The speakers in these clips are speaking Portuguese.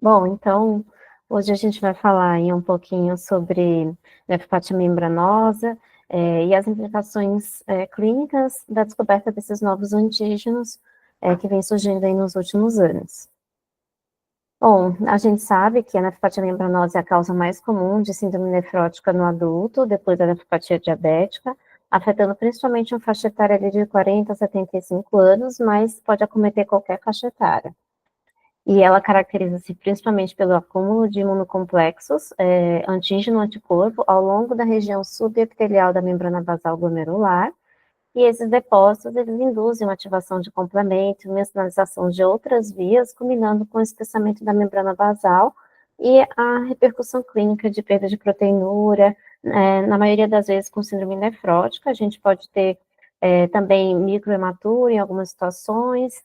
Bom, então, hoje a gente vai falar aí um pouquinho sobre nefropatia membranosa, e as implicações clínicas da descoberta desses novos antígenos que vem surgindo aí nos últimos anos. Bom, a gente sabe que a nefropatia membranosa é a causa mais comum de síndrome nefrótica no adulto, depois da nefropatia diabética, afetando principalmente uma faixa etária ali de 40 a 75 anos, mas pode acometer qualquer faixa etária. E ela caracteriza-se principalmente pelo acúmulo de imunocomplexos, antígeno-anticorpo, ao longo da região subepitelial da membrana basal glomerular, e esses depósitos, eles induzem uma ativação de complemento, uma sinalização de outras vias, culminando com o espessamento da membrana basal e a repercussão clínica de perda de proteinúria, na maioria das vezes com síndrome nefrótica. A gente pode ter também microhematura em algumas situações,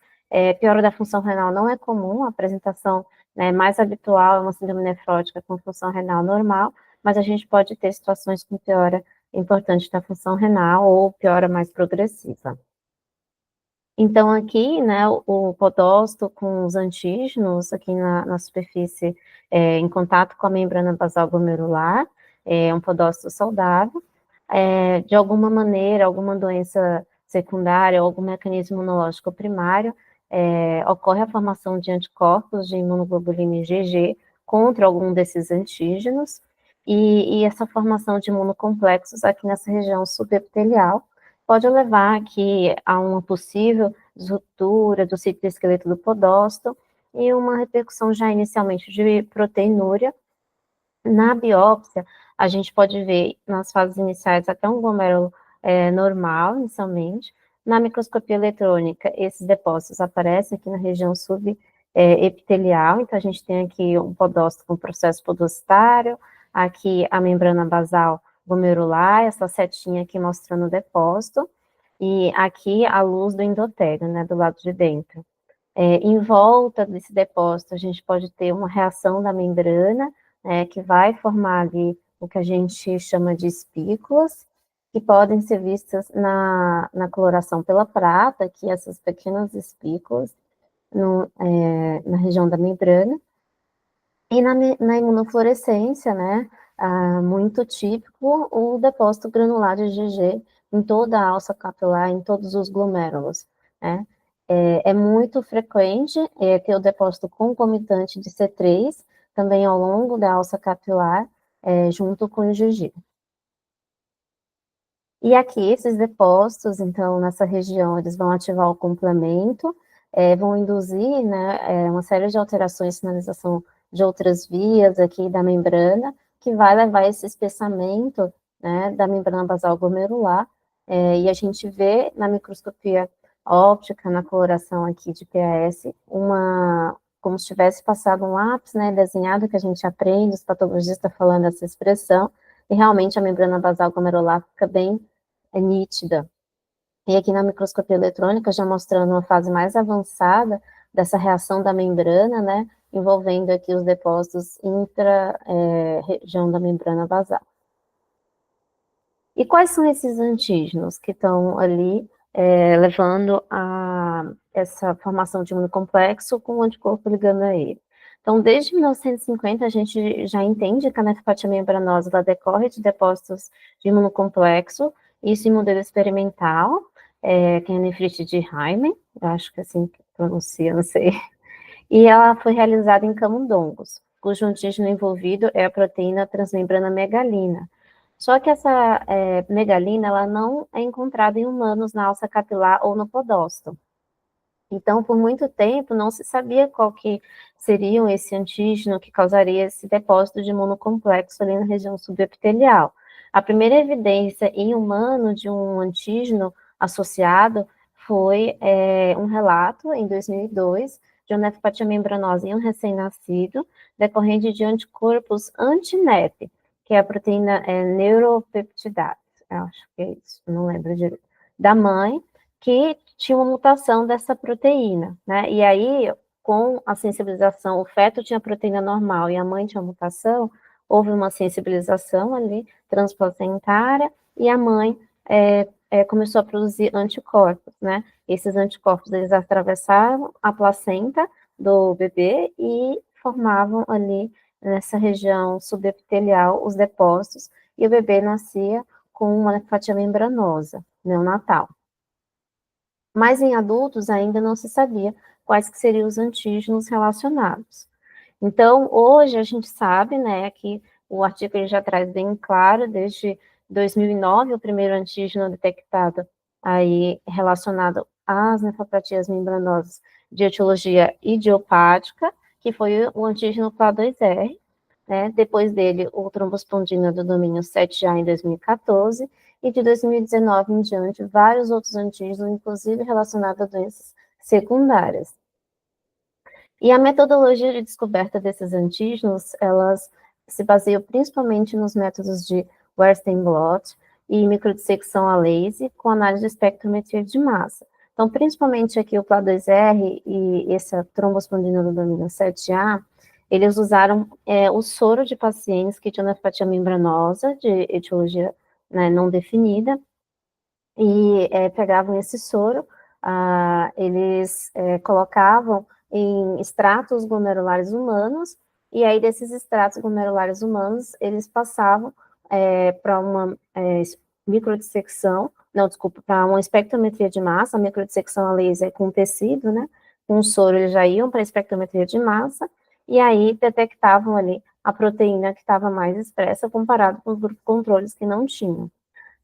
piora da função renal não é comum, a apresentação mais habitual é uma síndrome nefrótica com função renal normal, mas a gente pode ter situações com piora importante da função renal ou piora mais progressiva. Então, aqui, né, o podócito com os antígenos aqui na superfície, em contato com a membrana basal glomerular, é um podócito saudável, de alguma maneira, alguma doença secundária ou algum mecanismo imunológico primário, ocorre a formação de anticorpos de imunoglobulina IgG contra algum desses antígenos, e essa formação de imunocomplexos aqui nessa região subepitelial pode levar aqui a uma possível ruptura do citoesqueleto do podócito e uma repercussão já inicialmente de proteinúria. Na biópsia, a gente pode ver nas fases iniciais até um glomérulo normal, inicialmente. Na microscopia eletrônica, esses depósitos aparecem aqui na região subepitelial, então a gente tem aqui um podócito com processo podocitário, aqui a membrana basal glomerular, essa setinha aqui mostrando o depósito, e aqui a luz do endotélio, né, do lado de dentro. Em volta desse depósito, a gente pode ter uma reação da membrana, que vai formar ali o que a gente chama de espículas, que podem ser vistas na coloração pela prata, aqui essas pequenas espículas na região da membrana. E na imunofluorescência, né, muito típico o depósito granular de IgG em toda a alça capilar, em todos os glomérulos, né. É muito frequente ter o depósito concomitante de C3, também ao longo da alça capilar, junto com o IgG. E aqui, esses depósitos, então, nessa região, eles vão ativar o complemento, vão induzir, né, uma série de alterações, sinalização de outras vias aqui da membrana, que vai levar a esse espessamento, né, da membrana basal glomerular, e a gente vê na microscopia óptica, na coloração aqui de PAS, como se tivesse passado um lápis, né, desenhado, que a gente aprende, os patologistas falando essa expressão, e realmente a membrana basal glomerular fica bem nítida. E aqui na microscopia eletrônica, já mostrando uma fase mais avançada dessa reação da membrana, né, envolvendo aqui os depósitos intra-região da membrana basal. E quais são esses antígenos que estão ali levando a essa formação de imunocomplexo com o anticorpo ligando a ele? Então, desde 1950, a gente já entende que a nefropatia membranosa ela decorre de depósitos de imunocomplexo, isso em modelo experimental, que é a nefrite de Heimann, eu acho que é assim que pronuncia, não sei, e ela foi realizada em camundongos, cujo antígeno envolvido é a proteína transmembrana megalina. Só que essa megalina, ela não é encontrada em humanos na alça capilar ou no podócito. Então, por muito tempo, não se sabia qual que seria esse antígeno que causaria esse depósito de imunocomplexo ali na região subepitelial. A primeira evidência em humano de um antígeno associado foi um relato, em 2002, de uma nefropatia membranosa em um recém-nascido, decorrente de anticorpos anti-NEP, que é a proteína neuropeptidase, acho que é isso, não lembro direito, da mãe, que tinha uma mutação dessa proteína, né? E aí, com a sensibilização, o feto tinha proteína normal e a mãe tinha mutação, houve uma sensibilização ali, transplacentária, e a mãe começou a produzir anticorpos, né? Esses anticorpos, eles atravessaram a placenta do bebê e formavam ali, nessa região subepitelial, os depósitos, e o bebê nascia com uma neoplasia membranosa, neonatal. Mas em adultos ainda não se sabia quais que seriam os antígenos relacionados. Então, hoje a gente sabe, né, que o artigo ele já traz bem claro, desde 2009, o primeiro antígeno detectado aí relacionado às nefropatias membranosas de etiologia idiopática, que foi o antígeno PLA2R, né, depois dele o trombospondina do domínio 7A em 2014, e de 2019 em diante, vários outros antígenos, inclusive relacionados a doenças secundárias. E a metodologia de descoberta desses antígenos, elas se baseiam principalmente nos métodos de Western blot e microdissecção a laser, com análise de espectrometria de massa. Então, principalmente aqui o PLA2R e essa trombospondina do domínio 7A, eles usaram o soro de pacientes que tinham nefropatia membranosa, de etiologia, né, não definida, e pegavam esse soro, eles colocavam em extratos glomerulares humanos, e aí desses extratos glomerulares humanos, eles passavam para uma microdissecção, não, desculpa, para uma espectrometria de massa, a microdissecção a laser com tecido, né, com o soro eles já iam para a espectrometria de massa, e aí detectavam ali a proteína que estava mais expressa comparado com os grupos controles que não tinham.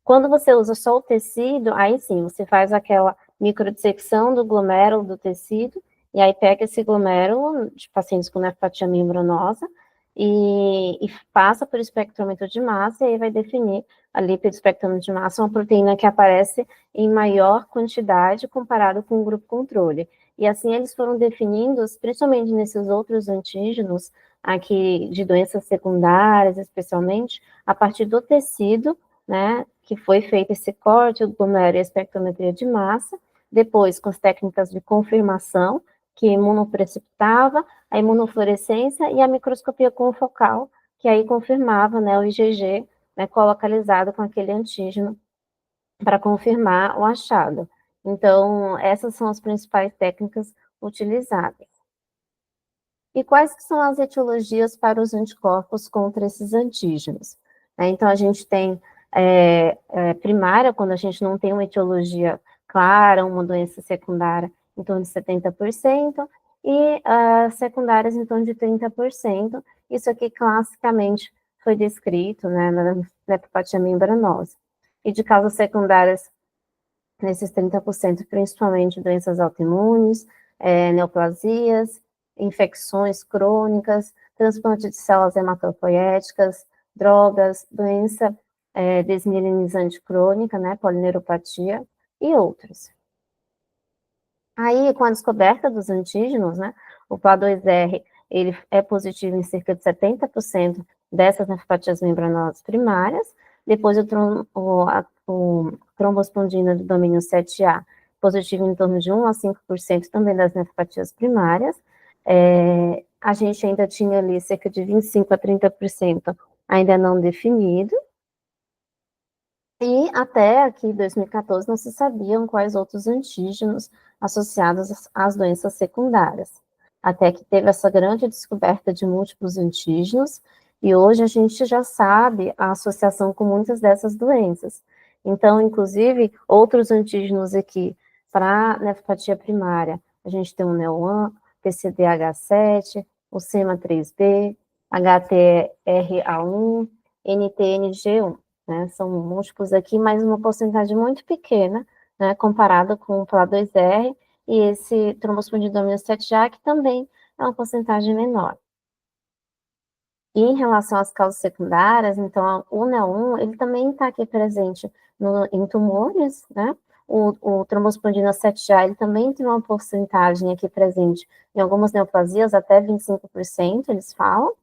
Quando você usa só o tecido, aí sim, você faz aquela microdissecção do glomérulo do tecido, e aí pega esse glomérulo de pacientes com nefropatia membranosa e passa por espectrômetro de massa, e aí vai definir ali pelo espectrômetro de massa uma proteína que aparece em maior quantidade comparado com o grupo controle. E assim eles foram definindo, principalmente nesses outros antígenos, aqui de doenças secundárias, especialmente, a partir do tecido, né, que foi feito esse corte, o glomérulo e a espectrometria de massa, depois com as técnicas de confirmação, que imunoprecipitava, a imunofluorescência e a microscopia confocal, que aí confirmava, né, o IgG, né, colocalizado com aquele antígeno para confirmar o achado. Então, essas são as principais técnicas utilizadas. E quais que são as etiologias para os anticorpos contra esses antígenos? Então, a gente tem primária, quando a gente não tem uma etiologia clara, uma doença secundária, em torno de 70%, e secundárias em torno de 30%. Isso aqui, classicamente, foi descrito, né, na nefropatia membranosa. E de causas secundárias, nesses 30%, principalmente doenças autoimunes, neoplasias, infecções crônicas, transplante de células hematopoéticas, drogas, doença desmielinizante crônica, né, polineuropatia, e outros. Aí, com a descoberta dos antígenos, né, o PLA2R, ele é positivo em cerca de 70% dessas nefropatias membranosas primárias, depois o trombospondina do domínio 7A, positivo em torno de 1 a 5% também das nefropatias primárias, a gente ainda tinha ali cerca de 25 a 30% ainda não definido, e até aqui, 2014, não se sabiam quais outros antígenos associados às doenças secundárias. Até que teve essa grande descoberta de múltiplos antígenos, e hoje a gente já sabe a associação com muitas dessas doenças. Então, inclusive, outros antígenos aqui para nefropatia primária, a gente tem o NEO1, PCDH7, o SEMA3B, HTRA1, NTNG1. Né, são múltiplos aqui, mas uma porcentagem muito pequena, né, comparada com o PLA2R e esse trombospondilomia 7A, que também é uma porcentagem menor. E em relação às causas secundárias, então, o NEO1, ele também está aqui presente em tumores, né, o trombospondina 7A, ele também tem uma porcentagem aqui presente em algumas neoplasias, até 25%, eles falam,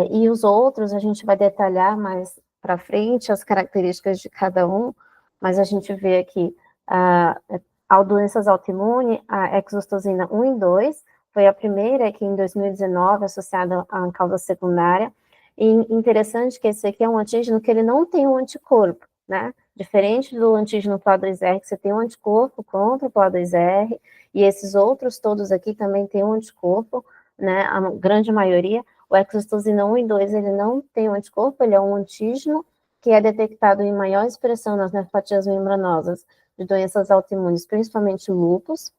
e os outros a gente vai detalhar mais para frente as características de cada um, mas a gente vê aqui a doenças autoimunes, a exostosina 1 e 2, foi a primeira que em 2019 associada à causa secundária, e interessante que esse aqui é um antígeno que ele não tem um anticorpo, né, diferente do antígeno PLA2R, que você tem um anticorpo contra o PLA2R, e esses outros todos aqui também têm um anticorpo, né, a grande maioria, o exostosina 1 e 2, ele não tem um anticorpo, ele é um antígeno que é detectado em maior expressão nas nefropatias membranosas de doenças autoimunes, principalmente lúpus,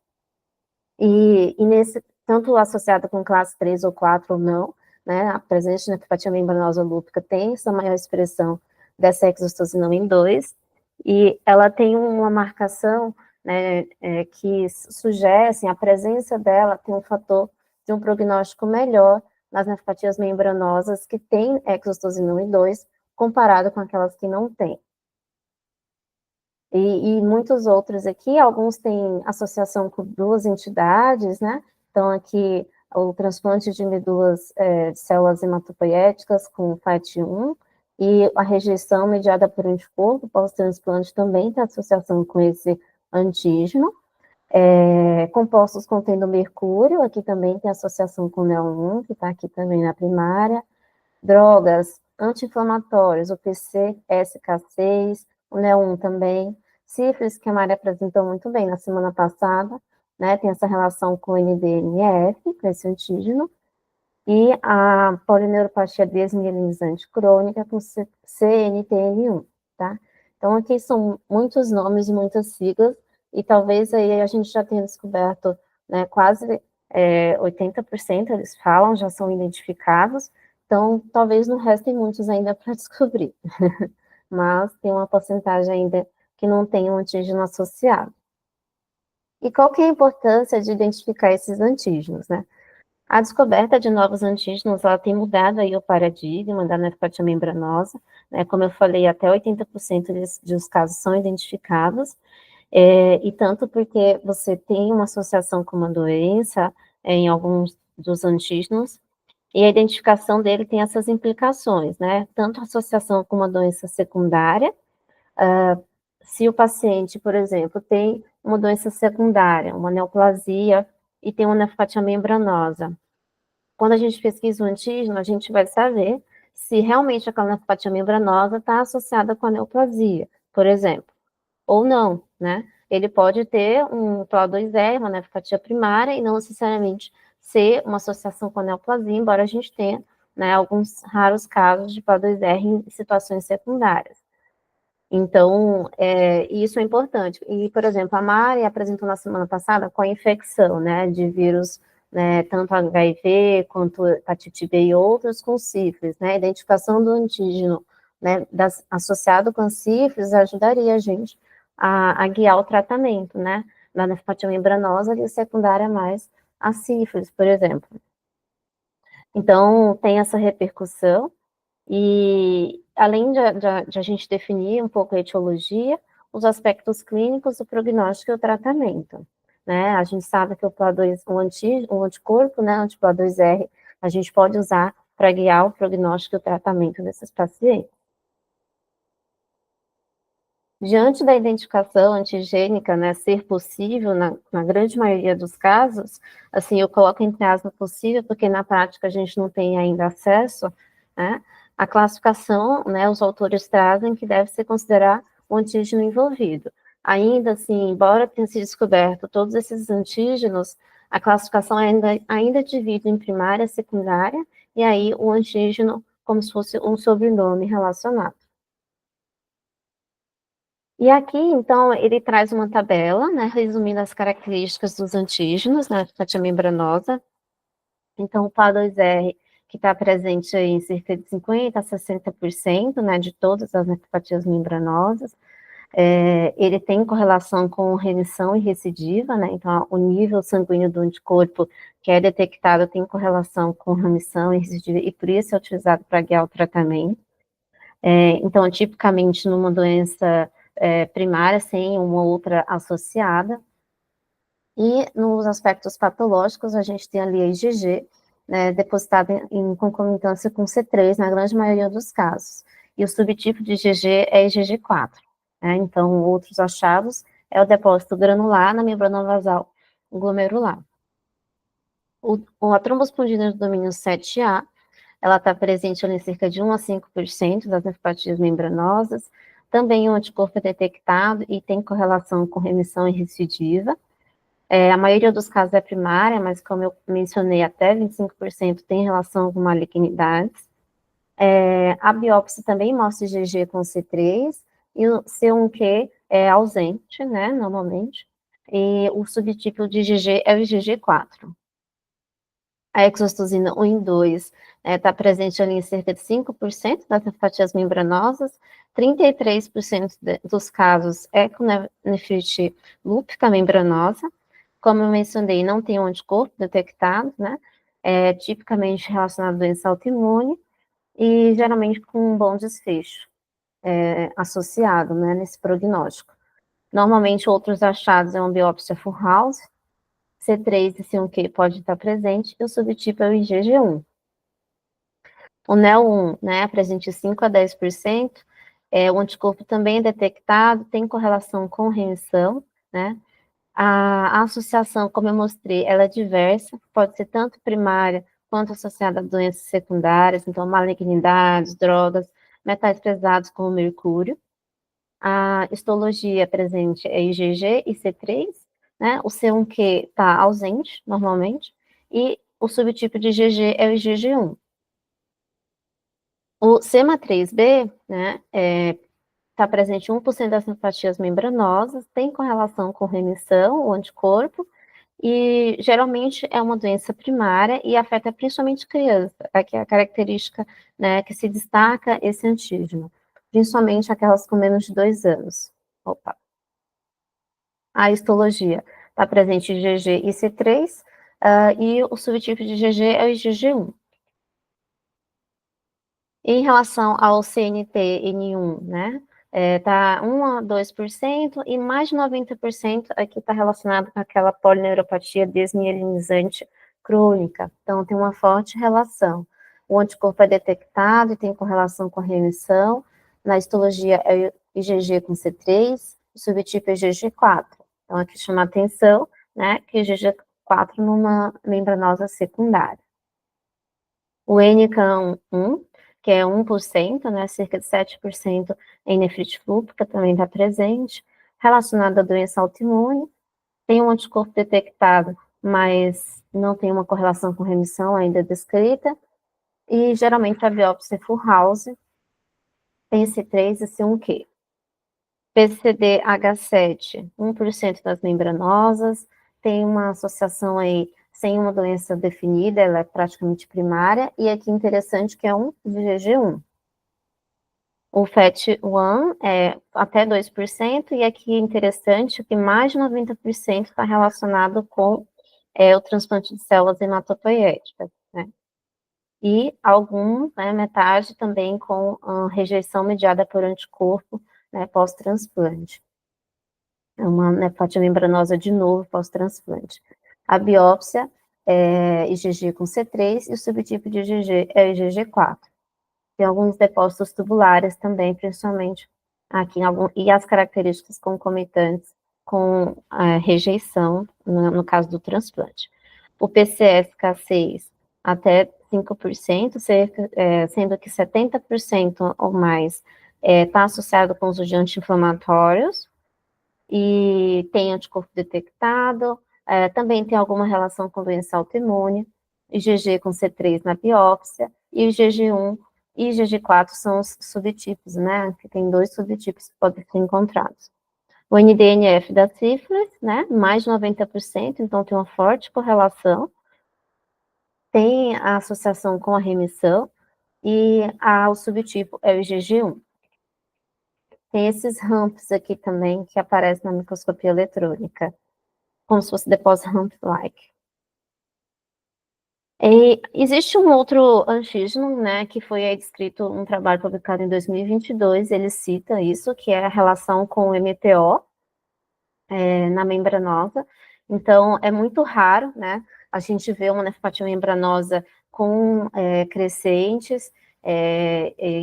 e nesse, tanto associado com classe 3 ou 4 ou não, né, a presença de nefropatia membranosa lúpica tem essa maior expressão dessa exostosina 1 em 2, e ela tem uma marcação, né, que sugere, assim, a presença dela tem um fator de um prognóstico melhor nas nefropatias membranosas que têm exostosina 1 e 2, comparado com aquelas que não têm. E muitos outros aqui, alguns têm associação com duas entidades, né? Então, aqui, o transplante de medulas, células hematopoéticas com FAT1, e a rejeição mediada por anticorpo pós-transplante também tem associação com esse antígeno. Compostos contendo mercúrio, aqui também tem associação com NEO1, que está aqui também na primária. Drogas anti-inflamatórios, o PCSK6, o NEO1 também. Sífilis, que a Mari apresentou muito bem na semana passada, né, tem essa relação com o NDNF, com esse antígeno, e a polineuropatia desmielinizante crônica com CNTN1, tá? Então, aqui são muitos nomes e muitas siglas, e talvez aí a gente já tenha descoberto, né, quase 80% eles falam, já são identificados, então talvez não restem muitos ainda para descobrir, mas tem uma porcentagem ainda que não tem um antígeno associado. E qual que é a importância de identificar esses antígenos, né? A descoberta de novos antígenos, ela tem mudado aí o paradigma da nefropatia membranosa, né? Como eu falei, até 80% dos casos são identificados, e tanto porque você tem uma associação com uma doença em alguns dos antígenos, e a identificação dele tem essas implicações, né? Tanto a associação com uma doença secundária, se o paciente, por exemplo, tem uma doença secundária, uma neoplasia, e tem uma nefropatia membranosa, quando a gente pesquisa o antígeno, a gente vai saber se realmente aquela nefropatia membranosa está associada com a neoplasia, por exemplo, ou não, né? Ele pode ter um PLA2R, uma nefropatia primária, e não necessariamente ser uma associação com a neoplasia, embora a gente tenha, né, alguns raros casos de PLA2R em situações secundárias. Então, isso é importante. E, por exemplo, a Mari apresentou na semana passada com a infecção, né, de vírus, né, tanto HIV quanto hepatite B e outros com sífilis, né, a identificação do antígeno, né, associado com sífilis ajudaria a gente a guiar o tratamento, né, da nefropatia membranosa e secundária mais a sífilis, por exemplo. Então, tem essa repercussão, e além de a gente definir um pouco a etiologia, os aspectos clínicos, o prognóstico e o tratamento, né? A gente sabe que o PLA2, o anticorpo, né, anti-PLA2R, a gente pode usar para guiar o prognóstico e o tratamento desses pacientes. Diante da identificação antigênica, né, ser possível na grande maioria dos casos, assim, eu coloco entre aspas possível, porque na prática a gente não tem ainda acesso, né, a classificação, né, os autores trazem que deve se considerar o antígeno envolvido. Ainda assim, embora tenha se descoberto todos esses antígenos, a classificação ainda divide em primária, secundária, e aí o antígeno como se fosse um sobrenome relacionado. E aqui, então, ele traz uma tabela, né, resumindo as características dos antígenos na nefropatia membranosa. Então, o PA2R, que está presente em cerca de 50% a 60%, né, de todas as nefropatias membranosas, ele tem correlação com remissão e recidiva, né, então o nível sanguíneo do anticorpo que é detectado tem correlação com remissão e recidiva, e por isso é utilizado para guiar o tratamento. Então, tipicamente, numa doença primária, sem uma outra associada. E nos aspectos patológicos, a gente tem ali a IgG, né, depositada em concomitância com C3, na grande maioria dos casos. E o subtipo de IgG é IgG4. Né, então, outros achados é o depósito granular na membrana basal glomerular. A trombospondina do domínio 7A, ela está presente em cerca de 1 a 5% das nefropatias membranosas, também o anticorpo é detectado e tem correlação com remissão e recidiva. A maioria dos casos é primária, mas como eu mencionei, até 25% tem relação com malignidades. A biópsia também mostra IgG com C3, e o C1q é ausente, né, normalmente, e o subtipo de IgG é o IgG4. A exostosina 1 e 2 está presente ali em cerca de 5% das nefropatias membranosas, 33% dos casos é com nefrite lúpica membranosa. Como eu mencionei, não tem um anticorpo detectado, né? É tipicamente relacionado à doença autoimune e geralmente com um bom desfecho associado, né, nesse prognóstico. Normalmente, outros achados é uma biópsia full house, C3 e C1q pode estar presente, e o subtipo é o IgG1. O NEL1, né, presente 5 a 10%, o anticorpo também é detectado, tem correlação com remissão, né? A associação, como eu mostrei, ela é diversa, pode ser tanto primária quanto associada a doenças secundárias, então malignidades, drogas, metais pesados como mercúrio. A histologia presente é IgG e C3, né? O C1q está ausente, normalmente, e o subtipo de IgG é o IgG1. O CMA3B, né, está presente em 1% das nefropatias membranosas, tem correlação com remissão, o anticorpo, e geralmente é uma doença primária e afeta principalmente criança, aqui é a característica, né, que se destaca esse antígeno, principalmente aquelas com menos de 2 anos. Opa. A histologia está presente em IgG e C3, e o subtipo de IgG é o IgG1. Em relação ao CNT-N1, né, tá 1 a 2%, e mais de 90% aqui está relacionado com aquela polineuropatia desmielinizante crônica, então tem uma forte relação. O anticorpo é detectado e tem correlação com a remissão, na histologia é IgG com C3, o subtipo é IgG4, então aqui chama a atenção, né, que IgG4 numa membranosa secundária. O NCAM1, que é 1%, né, cerca de 7% em nefrite lúpica, também está presente, relacionado à doença autoimune, tem um anticorpo detectado, mas não tem uma correlação com remissão ainda descrita, e geralmente a biópsia full house tem C3 e C1q. PCD-H7, 1% das membranosas, tem uma associação aí sem uma doença definida, ela é praticamente primária, e aqui interessante que é um IgG1. O FAT1 é até 2%, e aqui interessante que mais de 90% está relacionado com o transplante de células hematopoiéticas, né? E algum, né, metade também com rejeição mediada por anticorpo, né, pós-transplante. É uma nefropatia membranosa de novo pós-transplante. A biópsia é IgG com C3 e o subtipo de IgG é IgG4. Tem alguns depósitos tubulares também, principalmente aqui, e as características concomitantes com rejeição, no caso do transplante. O PCSK6 até 5%, sendo que 70% ou mais está associado com os anti-inflamatórios, e tem anticorpo detectado, também tem alguma relação com doença autoimune, IgG com C3 na biópsia, e IgG1 e IgG4 são os subtipos, né, que tem 2 subtipos que podem ser encontrados. O NDNF da sífilis, né, mais de 90%, então tem uma forte correlação, tem a associação com a remissão, e o subtipo é o IgG1. Tem esses ramps aqui também, que aparecem na microscopia eletrônica, como se fosse depósito ramp-like. Existe um outro antígeno, né, que foi aí descrito um trabalho publicado em 2022, ele cita isso, que é a relação com o MPO na membranosa. Então, é muito raro, né, a gente vê uma nefropatia membranosa com crescentes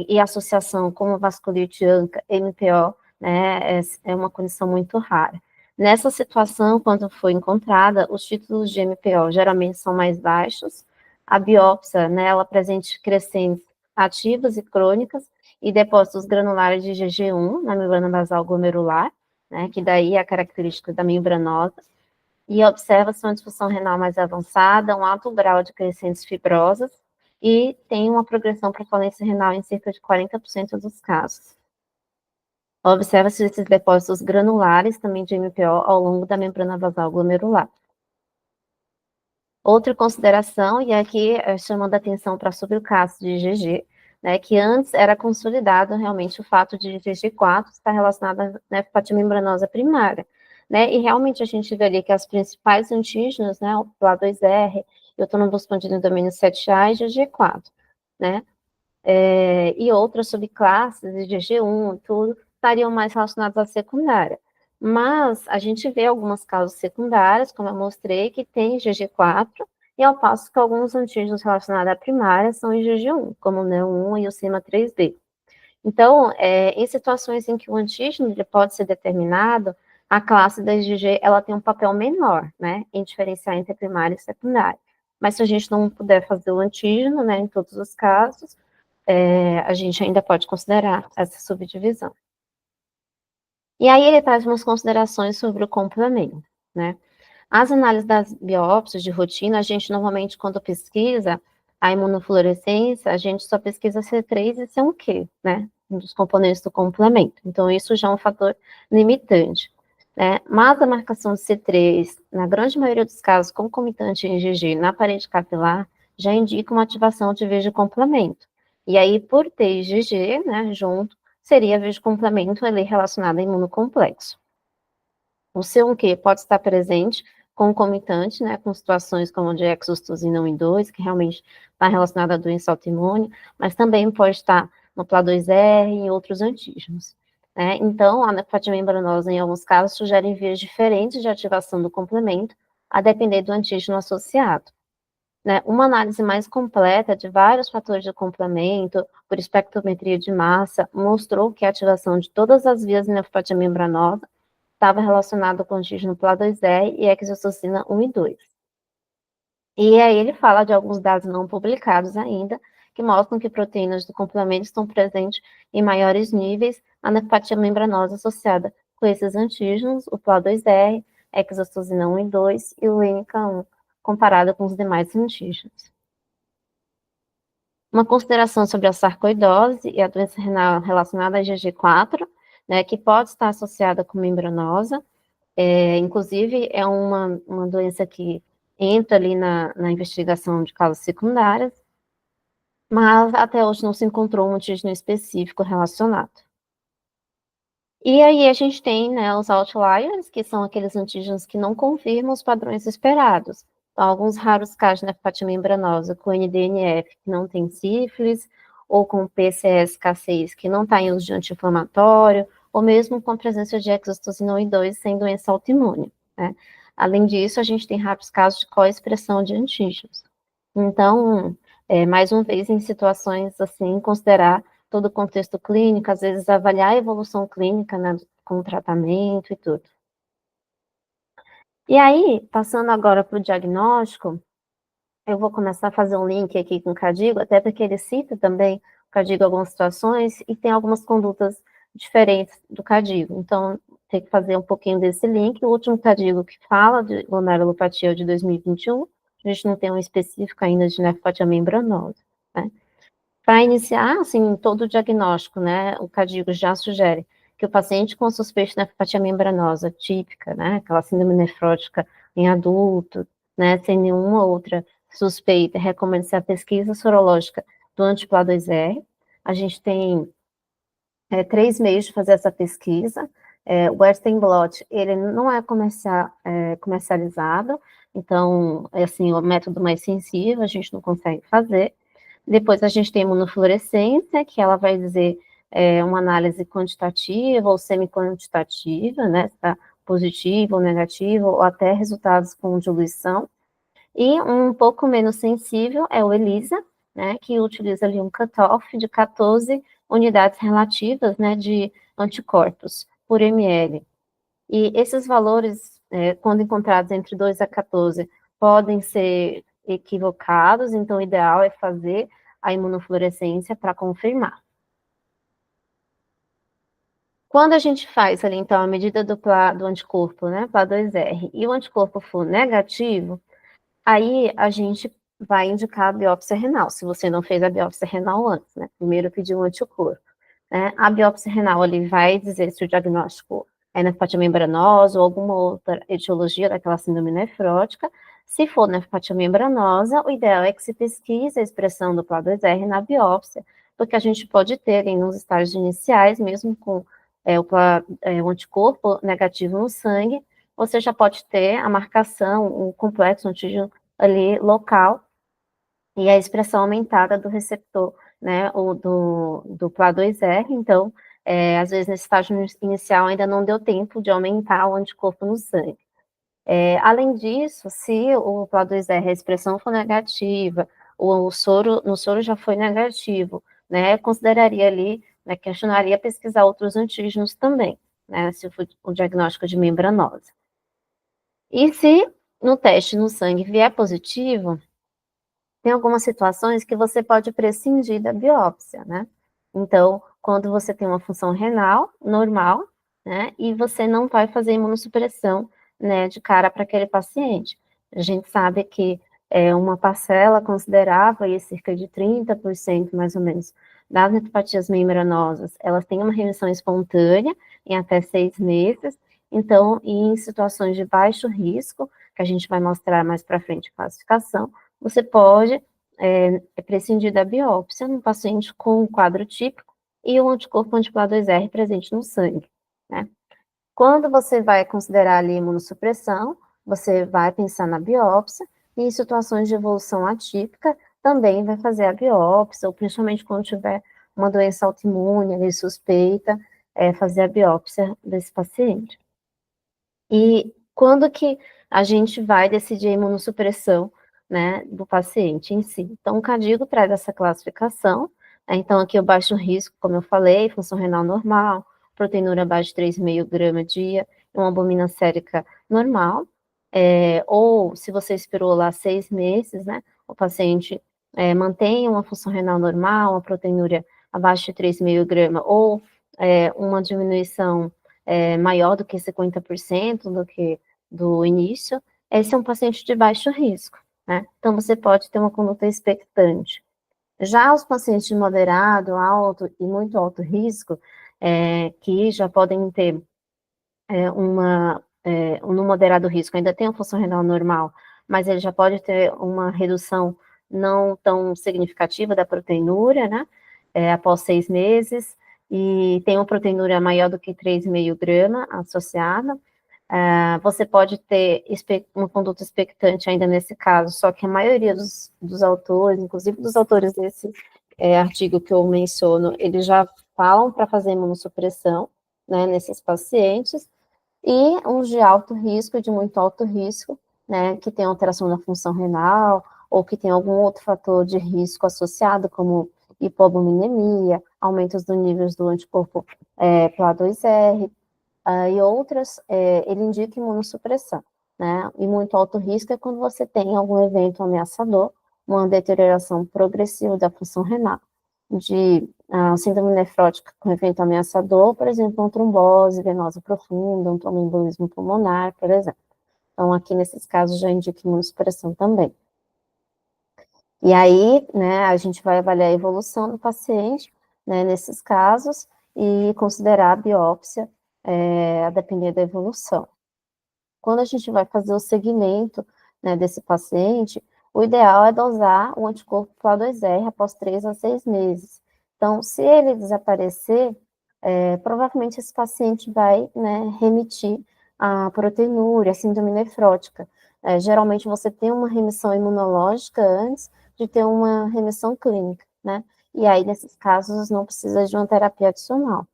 e associação com a vasculite ANCA, MPO, né, é uma condição muito rara. Nessa situação, quando foi encontrada, os títulos de MPO geralmente são mais baixos, a biópsia, né, ela apresenta crescentes ativas e crônicas, e depósitos granulares de IgG1 na membrana basal glomerular, né, que daí é a característica da membranosa, e observa-se uma disfunção renal mais avançada, um alto grau de crescentes fibrosas e tem uma progressão para falência renal em cerca de 40% dos casos. Observa-se esses depósitos granulares também de MPO ao longo da membrana basal glomerular. Outra consideração, e aqui chamando a atenção para sobre o caso de IgG, né, que antes era consolidado realmente o fato de IgG4 estar relacionado à nefropatia membranosa primária, né, e realmente a gente vê ali que as principais antígenos, né, o PLA2R e o trombospondido domínio 7A e IgG4, né, e outras subclasses, IgG1 e tudo, estariam mais relacionadas à secundária. Mas a gente vê algumas causas secundárias, como eu mostrei, que tem IgG4, e ao passo que alguns antígenos relacionados à primária são IgG1, como o NEO1 e o SIMA3B. Então, em situações em que o antígeno ele pode ser determinado, a classe da IgG ela tem um papel menor, né, em diferenciar entre primária e secundária. Mas se a gente não puder fazer o antígeno, né, em todos os casos, a gente ainda pode considerar essa subdivisão. E aí ele traz umas considerações sobre o complemento, né? As análises das biópsias de rotina, a gente normalmente, quando pesquisa a imunofluorescência, a gente só pesquisa C3 e C1q, né? Um dos componentes do complemento. Então, isso já é um fator limitante, né? Mas a marcação de C3, na grande maioria dos casos, concomitante em IgG na parede capilar, já indica uma ativação de via de complemento. E aí, por ter IgG, né, junto, seria a via de complemento ali relacionada a imunocomplexo. O C1q pode estar presente concomitante, né, com situações como de exostosina 1 e 2, que realmente está relacionada à doença autoimune, mas também pode estar no PLA2R e em outros antígenos. Né? Então, a nefropatia membranosa, em alguns casos, sugere vias diferentes de ativação do complemento, a depender do antígeno associado. Né? Uma análise mais completa de vários fatores de complemento, por espectrometria de massa, mostrou que a ativação de todas as vias de nefropatia membranosa estava relacionado com o antígeno PLA2R e exostosina 1 e 2. E aí ele fala de alguns dados não publicados ainda, que mostram que proteínas do complemento estão presentes em maiores níveis na nefropatia membranosa associada com esses antígenos, o PLA2R, exostosina 1 e 2 e o INCA1, comparado com os demais antígenos. Uma consideração sobre a sarcoidose e a doença renal relacionada a IgG4, né, que pode estar associada com membranosa, inclusive, é uma doença que entra ali na investigação de causas secundárias, mas até hoje não se encontrou um antígeno específico relacionado. E aí a gente tem, né, os outliers, que são aqueles antígenos que não confirmam os padrões esperados. Então, alguns raros casos de nefropatia membranosa com NDNF que não tem sífilis, ou com PCSK6 que não está em uso de anti-inflamatório, ou mesmo com a presença de exostosina 1 e 2 sem doença autoimune, né? Além disso, a gente tem raros casos de co-expressão de antígenos. Então, mais uma vez, em situações assim, considerar todo o contexto clínico, às vezes avaliar a evolução clínica, né, com o tratamento e tudo. E aí, passando agora para o diagnóstico, eu vou começar a fazer um link aqui com o Cadigo, até porque ele cita também o Cadigo em algumas situações e tem algumas condutas diferentes do Cadigo. Então, tem que fazer um pouquinho desse link. O último Cadigo que fala de glomerulopatia é o de 2021, a gente não tem um específico ainda de nefropatia membranosa, né? Para iniciar, assim, todo o diagnóstico, né, o Cadigo já sugere que o paciente com suspeita de nefropatia membranosa típica, né, aquela síndrome nefrótica em adulto, né, sem nenhuma outra suspeita, recomenda-se a pesquisa sorológica do anti-PLA2R. A gente tem 3 meios de fazer essa pesquisa. O Western blot, ele não é comercializado, então, é assim, o método mais sensível, a gente não consegue fazer. Depois a gente tem imunofluorescência, que ela vai dizer uma análise quantitativa ou semi-quantitativa, né, se está positivo ou negativo, ou até resultados com diluição. E um pouco menos sensível é o ELISA, né, que utiliza ali um cutoff de 14 unidades relativas, né, de anticorpos por ml. E esses valores, quando encontrados entre 2 a 14, podem ser equivocados, então o ideal é fazer a imunofluorescência para confirmar. Quando a gente faz ali, então, a medida do anticorpo, né, PLA2R, e o anticorpo for negativo, aí a gente vai indicar a biópsia renal, se você não fez a biópsia renal antes, né? Primeiro pedir um anticorpo, né? A biópsia renal ali vai dizer se o diagnóstico é nefropatia membranosa ou alguma outra etiologia daquela síndrome nefrótica. Se for nefropatia membranosa, o ideal é que se pesquise a expressão do PLA2R na biópsia, porque a gente pode ter, nos estágios iniciais, mesmo com o anticorpo negativo no sangue, você já pode ter a marcação, o complexo antígeno ali local e a expressão aumentada do receptor, né, ou do PLA2R. Então, às vezes nesse estágio inicial ainda não deu tempo de aumentar o anticorpo no sangue. Além disso, se o PLA2R, a expressão for negativa, o soro, no soro já foi negativo, né, consideraria ali, né, questionaria pesquisar outros antígenos também, né, se for o diagnóstico de membranose. E se no teste no sangue vier positivo, tem algumas situações que você pode prescindir da biópsia, né? Então, quando você tem uma função renal normal, né, e você não vai fazer imunossupressão, né, de cara para aquele paciente. A gente sabe que uma parcela considerável, aí cerca de 30% mais ou menos, das nefropatias membranosas, elas têm uma remissão espontânea em até 6 meses. Então, em situações de baixo risco, que a gente vai mostrar mais para frente a classificação, você pode prescindir da biópsia num paciente com um quadro típico e o anticorpo anti-PLA2R presente no sangue, né? Quando você vai considerar ali imunossupressão, você vai pensar na biópsia, e em situações de evolução atípica, também vai fazer a biópsia, ou principalmente quando tiver uma doença autoimune ali suspeita, fazer a biópsia desse paciente. E quando que a gente vai decidir a imunossupressão, né, do paciente em si? Então, o CADIGO traz essa classificação, né, então aqui o baixo risco, como eu falei, função renal normal, proteinúria abaixo de 3,5 gramas dia, uma albumina sérica normal, ou se você esperou lá 6 meses, né, o paciente mantém uma função renal normal, uma proteinúria abaixo de 3,5 gramas, ou uma diminuição maior do que 50% do que do início, esse é um paciente de baixo risco, né? Então, você pode ter uma conduta expectante. Já os pacientes de moderado, alto e muito alto risco, que já podem ter no moderado risco, ainda tem uma função renal normal, mas ele já pode ter uma redução não tão significativa da proteinúria, né, após 6 meses, e tem uma proteinúria maior do que 3,5 grama associada. Você pode ter uma conduta expectante ainda nesse caso, só que a maioria dos autores, inclusive dos autores desse artigo que eu menciono, eles já falam para fazer imunossupressão, né, nesses pacientes, e uns de alto risco, de muito alto risco, né, que tem alteração da função renal, ou que tem algum outro fator de risco associado, como hipoalbuminemia, aumentos dos níveis do anticorpo PLA2R, e outras, ele indica imunossupressão, né, e muito alto risco é quando você tem algum evento ameaçador, uma deterioração progressiva da função renal, de síndrome nefrótica com evento ameaçador, por exemplo, uma trombose venosa profunda, um tromboembolismo pulmonar, por exemplo. Então, aqui nesses casos já indica imunossupressão também. E aí, né, a gente vai avaliar a evolução do paciente, né, nesses casos, e considerar a biópsia, a depender da evolução. Quando a gente vai fazer o segmento, né, desse paciente, o ideal é dosar o anticorpo PLA2R após 3 a 6 meses. Então, se ele desaparecer, provavelmente esse paciente vai, né, remitir a proteinúria, a síndrome nefrótica. Geralmente você tem uma remissão imunológica antes de ter uma remissão clínica, né? E aí, nesses casos, não precisa de uma terapia adicional,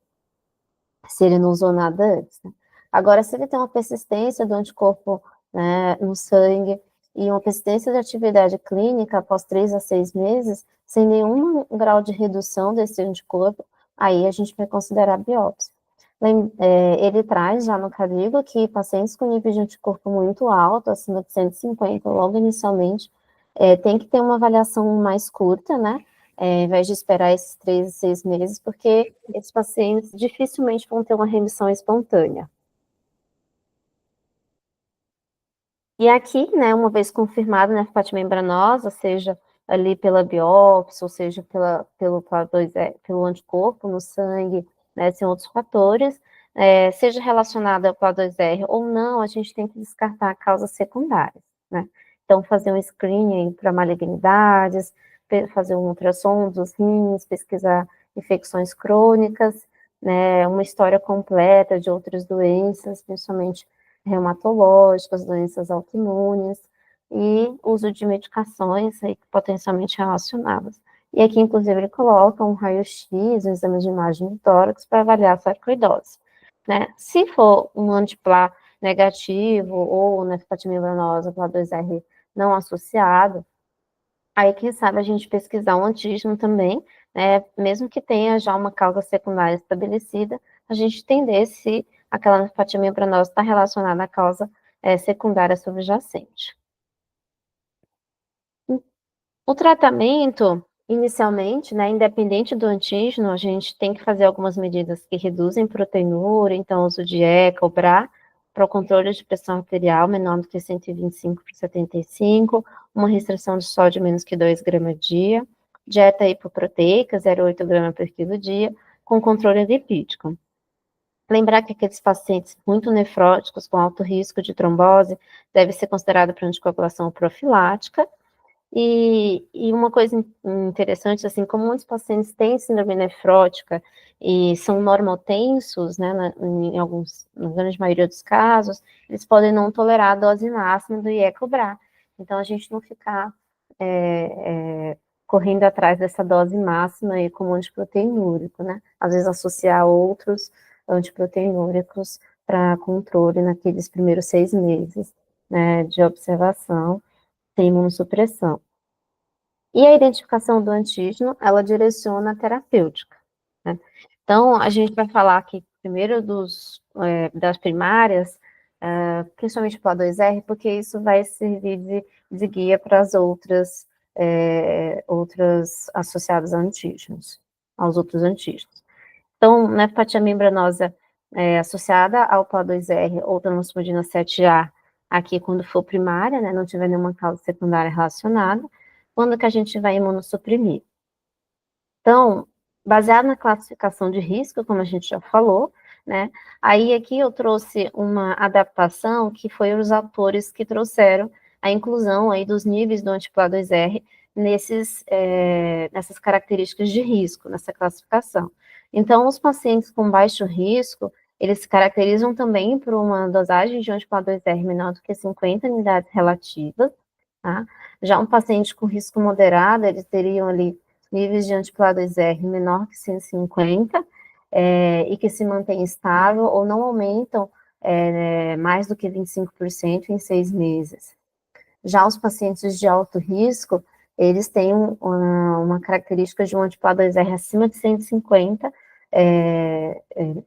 se ele não usou nada antes, né? Agora, se ele tem uma persistência do anticorpo, né, no sangue e uma persistência de atividade clínica após 3 a 6 meses, sem nenhum grau de redução desse anticorpo, aí a gente vai considerar biópsia. Ele traz já no CADIGO que pacientes com nível de anticorpo muito alto, acima de 150, logo inicialmente, tem que ter uma avaliação mais curta, né, ao invés de esperar esses 3 a 6 meses, porque esses pacientes dificilmente vão ter uma remissão espontânea. E aqui, né, uma vez confirmada a nefropatia membranosa, seja ali pela biópsia, ou seja pelo PLA2R, pelo anticorpo no sangue, né, sem outros fatores, seja relacionada ao PLA2R ou não, a gente tem que descartar causas secundárias, né? Então, fazer um screening para malignidades, fazer um ultrassom dos rins, pesquisar infecções crônicas, né, uma história completa de outras doenças, principalmente reumatológicas, doenças autoimunes e uso de medicações aí potencialmente relacionadas. E aqui, inclusive, ele coloca um raio-x, um exame de imagem do tórax para avaliar a sarcoidose, né? Se for um antiplá negativo ou nefropatia membranosa, PLA2R não associado, aí, quem sabe, a gente pesquisar um antígeno também, né, mesmo que tenha já uma causa secundária estabelecida, a gente entender se aquela nefropatia membranosa está relacionada à causa secundária subjacente. O tratamento, inicialmente, né, independente do antígeno, a gente tem que fazer algumas medidas que reduzem proteinúria, então uso de ECA ou BRA, para o controle de pressão arterial menor do que 125 por 75, uma restrição de sódio menos que 2 gramas dia, dieta hipoproteica, 0,8 gramas por quilo dia, com controle lipídico. Lembrar que aqueles pacientes muito nefróticos, com alto risco de trombose, deve ser considerado para anticoagulação profilática. E uma coisa interessante, assim, como muitos pacientes têm síndrome nefrótica e são normotensos, né, na grande maioria dos casos, eles podem não tolerar a dose máxima do IECO-BRA. Então, a gente não ficar correndo atrás dessa dose máxima aí como antiproteinúrico, né? Às vezes associar outros antiproteinúricos para controle naqueles primeiros 6 meses, né, de observação sem imunossupressão. E a identificação do antígeno, ela direciona a terapêutica, né? Então, a gente vai falar aqui primeiro das primárias, principalmente para o A2R, porque isso vai servir de guia para as outras associadas a antígenos, aos outros antígenos. Então, nefropatia membranosa associada ao PA2R ou transfusina 7A, aqui quando for primária, né, não tiver nenhuma causa secundária relacionada, quando que a gente vai imunossuprimir. Então, baseado na classificação de risco, como a gente já falou, né, aí aqui eu trouxe uma adaptação que foi os autores que trouxeram a inclusão aí dos níveis do anti-PLA2R nessas características de risco, nessa classificação. Então, os pacientes com baixo risco, eles se caracterizam também por uma dosagem de anti-PLA2R menor do que 50 unidades relativas, tá? Já um paciente com risco moderado, eles teriam ali níveis de anti-PLA2R menor que 150, e que se mantém estável ou não aumentam mais do que 25% em 6 meses. Já os pacientes de alto risco, eles têm uma característica de um anti-PLA2R acima de 150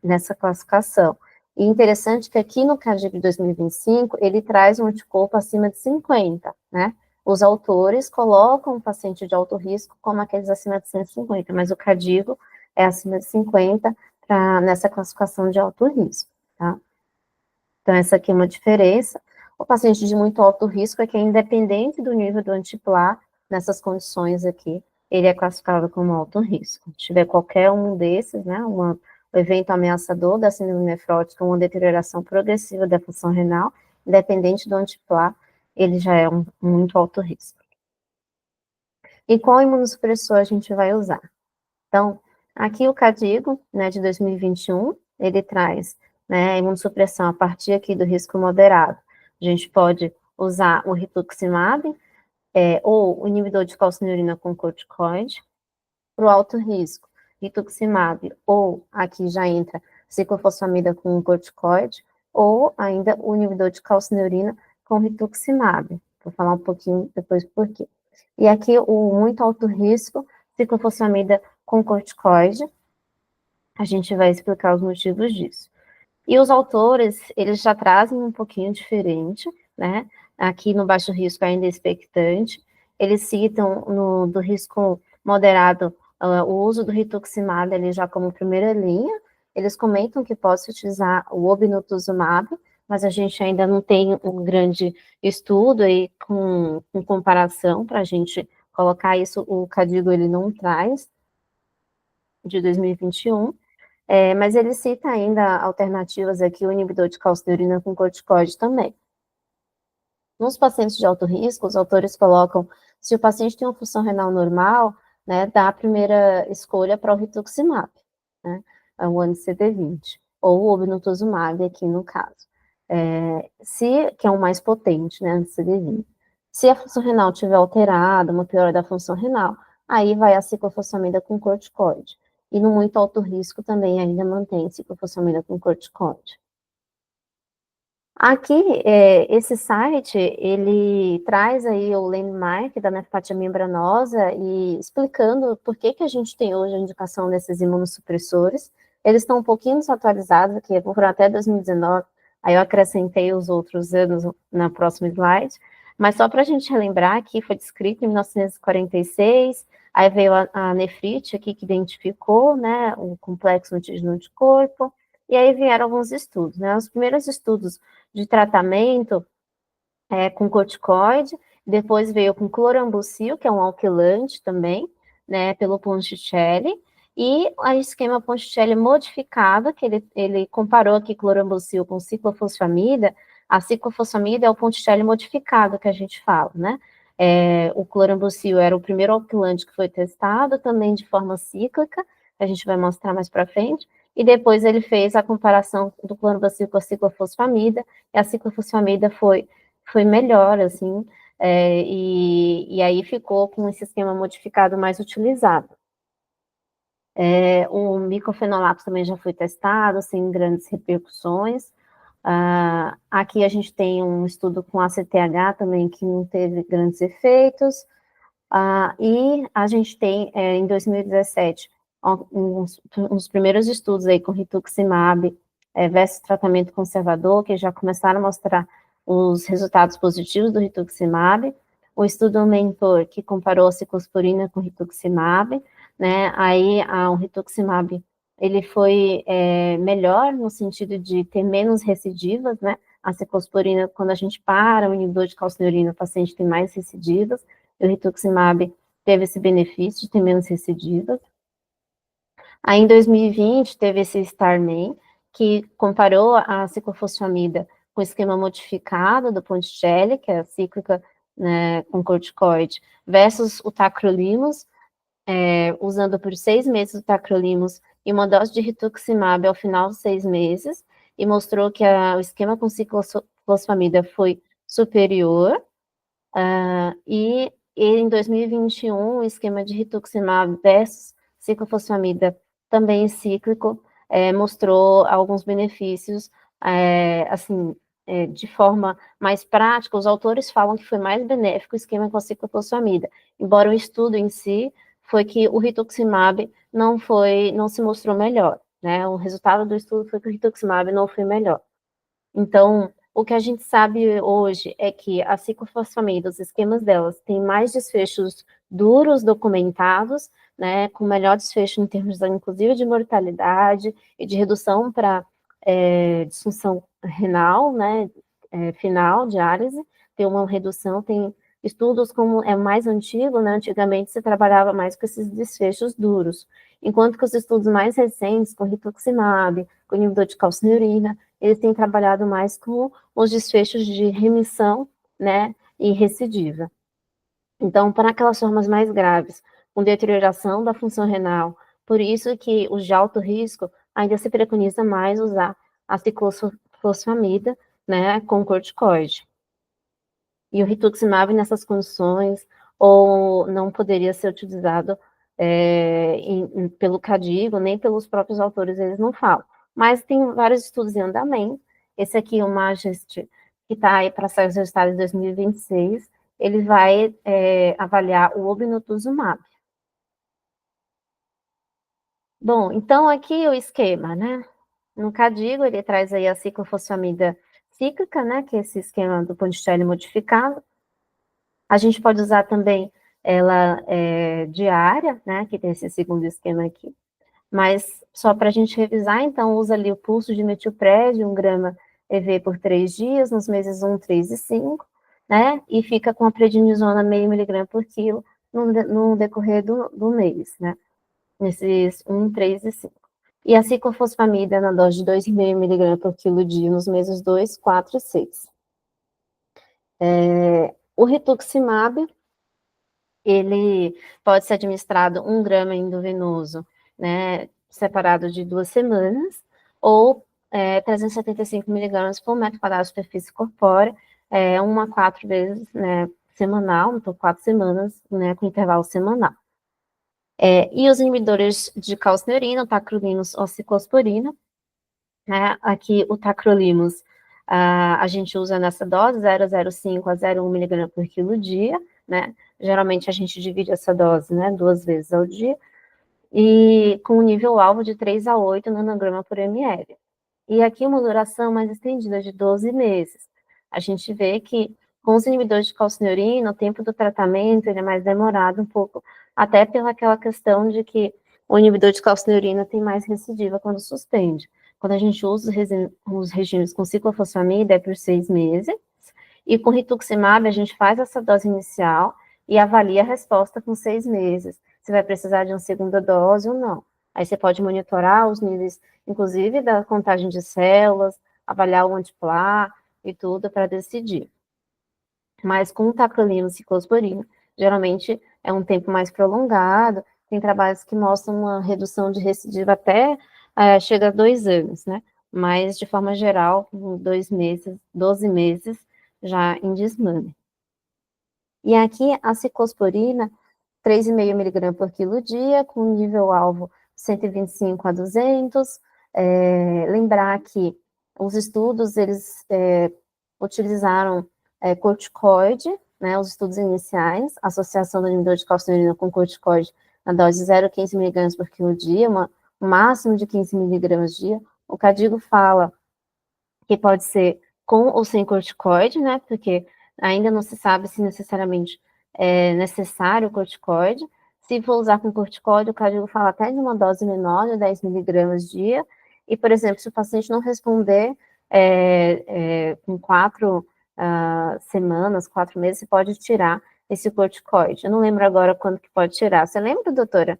nessa classificação. E interessante que aqui no CADIG 2025, ele traz um anticorpo acima de 50, né? Os autores colocam o paciente de alto risco como aqueles acima de 150, mas o CADIGO é acima de 50 nessa classificação de alto risco, tá? Então, essa aqui é uma diferença. O paciente de muito alto risco é que é independente do nível do antiplá, nessas condições aqui, ele é classificado como alto risco. Se tiver qualquer um desses, né, um evento ameaçador da síndrome nefrótica, uma deterioração progressiva da função renal, independente do antiplá, ele já é muito alto risco. E qual imunossupressor a gente vai usar? Então, aqui o CADIGO, né, de 2021, ele traz, né, a imunossupressão a partir aqui do risco moderado. A gente pode usar o rituximab, ou o inibidor de calcineuria com corticoide. Para o alto risco, rituximab, ou aqui já entra ciclofosfamida com corticoide, ou ainda o inibidor de calcineurina com rituximab. Vou falar um pouquinho depois por quê. E aqui o muito alto risco, ciclofosfamida com corticoide, a gente vai explicar os motivos disso. E os autores, eles já trazem um pouquinho diferente, né? Aqui no baixo risco ainda expectante, eles citam do risco moderado o uso do rituximab ali já como primeira linha. Eles comentam que pode utilizar o obinutuzumab, mas a gente ainda não tem um grande estudo aí com comparação para a gente colocar isso. O CADIGO ele não traz, de 2021, mas ele cita ainda alternativas aqui, o inibidor de calcineuridina com corticoide também. Nos pacientes de alto risco, os autores colocam, se o paciente tem uma função renal normal, né, dá a primeira escolha para o rituximab, né, o anti-CD20, ou o obinutuzumab aqui no caso, que é o mais potente, né, anti-CD20. Se a função renal tiver alterada, uma piora da função renal, aí vai a ciclofosfamida com corticoide. E no muito alto risco também ainda mantém ciclofosfamida com corticoide. Aqui, esse site, ele traz aí o landmark da nefropatia membranosa e explicando por que a gente tem hoje a indicação desses imunossupressores. Eles estão um pouquinho desatualizados, aqui foram até 2019, aí eu acrescentei os outros anos na próxima slide, mas só para a gente relembrar que foi descrito em 1946, aí veio a nefrite aqui que identificou, né, o complexo antígeno anticorpo, e aí vieram alguns estudos, né, os primeiros estudos de tratamento com corticoide, depois veio com clorambucil, que é um alquilante também, né, pelo Ponticelli, e a esquema Ponticelli modificado, que ele comparou aqui clorambucil com ciclofosfamida. A ciclofosfamida é o Ponticelli modificado que a gente fala, né? O clorambucil era o primeiro alquilante que foi testado, também de forma cíclica, a gente vai mostrar mais para frente, e depois ele fez a comparação do clorambucil com a ciclofosfamida, e a ciclofosfamida foi melhor, assim, e aí ficou com esse esquema modificado mais utilizado. O micofenolato também já foi testado, sem grandes repercussões. Aqui a gente tem um estudo com ACTH também que não teve grandes efeitos. E a gente tem, em 2017, uns primeiros estudos aí com rituximab versus tratamento conservador, que já começaram a mostrar os resultados positivos do rituximab. O estudo Mentor, que comparou a ciclosporina com rituximab, né, aí o rituximab, ele foi melhor no sentido de ter menos recidivas, né, a ciclosporina, quando a gente para o inibidor de calcineuridina, o paciente tem mais recidivas, o rituximab teve esse benefício de ter menos recidivas. Aí, em 2020, teve esse Starman, que comparou a ciclofosfamida com o esquema modificado do Ponticelli, que é a cíclica, né, com corticoide, versus o tacrolimus, usando por 6 meses o tacrolimus e uma dose de rituximab ao final de 6 meses, e mostrou que o esquema com ciclofosfamida foi superior. E em 2021, o esquema de rituximab versus ciclofosfamida, também cíclico, mostrou alguns benefícios, assim, de forma mais prática. Os autores falam que foi mais benéfico o esquema com a ciclofosfamida, embora o estudo em si foi que o rituximab não se mostrou melhor, né? O resultado do estudo foi que o rituximab não foi melhor. Então, o que a gente sabe hoje é que a ciclofosfamida, os esquemas delas, têm mais desfechos duros documentados, né, com melhor desfecho em termos, inclusive, de mortalidade e de redução para disfunção renal, né, final, diálise, tem uma redução, tem estudos como é mais antigo, né, antigamente se trabalhava mais com esses desfechos duros, enquanto que os estudos mais recentes, com rituximab, com inibidor de calcineuridina, eles têm trabalhado mais com os desfechos de remissão, né, e recidiva. Então, para aquelas formas mais graves, com deterioração da função renal, por isso que os de alto risco ainda se preconiza mais usar a ciclofosfamida, né, com corticoide. E o rituximab nessas condições, ou não poderia ser utilizado pelo CADIGO, nem pelos próprios autores, eles não falam. Mas tem vários estudos em andamento. Esse aqui, o MAJEST, que está aí para sair os resultados de 2026, ele vai avaliar o obinutuzumab. Bom, então aqui o esquema, né? No CADIGO, ele traz aí a ciclofosfamida cíclica, né? Que é esse esquema do Ponticelli modificado. A gente pode usar também ela é diária, né, que tem esse segundo esquema aqui, mas só para a gente revisar, então, usa ali o pulso de metilpred, 1 grama EV por 3 dias, nos meses 1, 3 e 5, né, e fica com a prednisona meio miligrama por quilo no decorrer do mês, né, nesses 1, 3 e 5. E a ciclofosfamida na dose de 2,5 miligramas por quilo dia nos meses 2, 4 e 6. O rituximab, ele pode ser administrado 1 grama endovenoso, né, separado de 2 semanas, ou 375 miligramas por metro quadrado de superfície corpórea, 1 a 4 vezes, né, semanal, então 4 semanas, né, com intervalo semanal. E os inibidores de calcineurina, o tacrolimus ou ciclosporina, né, aqui o tacrolimus, a gente usa nessa dose, 0,05 a 0,1 miligrama por quilo dia, né, geralmente a gente divide essa dose, né, 2 vezes ao dia, e com um nível alvo de 3 a 8 nanograma por ml. E aqui uma duração mais estendida de 12 meses. A gente vê que com os inibidores de calcineurina, o tempo do tratamento ele é mais demorado um pouco, até pelaquela questão de que o inibidor de calcineurina tem mais recidiva quando suspende. Quando a gente usa os regimes com ciclofosfamida é por 6 meses, e com rituximab a gente faz essa dose inicial e avalia a resposta com 6 meses, se vai precisar de uma segunda dose ou não. Aí você pode monitorar os níveis, inclusive da contagem de células, avaliar o antiplá e tudo para decidir. Mas com o tacrolimus e ciclosporina, geralmente é um tempo mais prolongado, tem trabalhos que mostram uma redução de recidiva até chega a 2 anos, né? Mas, de forma geral, 2 meses, 12 meses, já em desmame. E aqui, a ciclosporina, 3,5 miligramas por quilo dia, com nível alvo 125 a 200. Lembrar que os estudos, eles utilizaram corticoide, né, os estudos iniciais, associação do inibidor de calcineurina com corticoide na dose de 0,15 miligramas por quilo dia, um máximo de 15 miligramas dia. O Cadigo fala que pode ser com ou sem corticoide, né, porque ainda não se sabe se necessariamente é necessário o corticoide. Se for usar com corticoide, o Cadigo fala até de uma dose menor, de 10 miligramas dia, e, por exemplo, se o paciente não responder com 4 semanas, 4 meses, você pode tirar esse corticoide. Eu não lembro agora quando que pode tirar. Você lembra, doutora,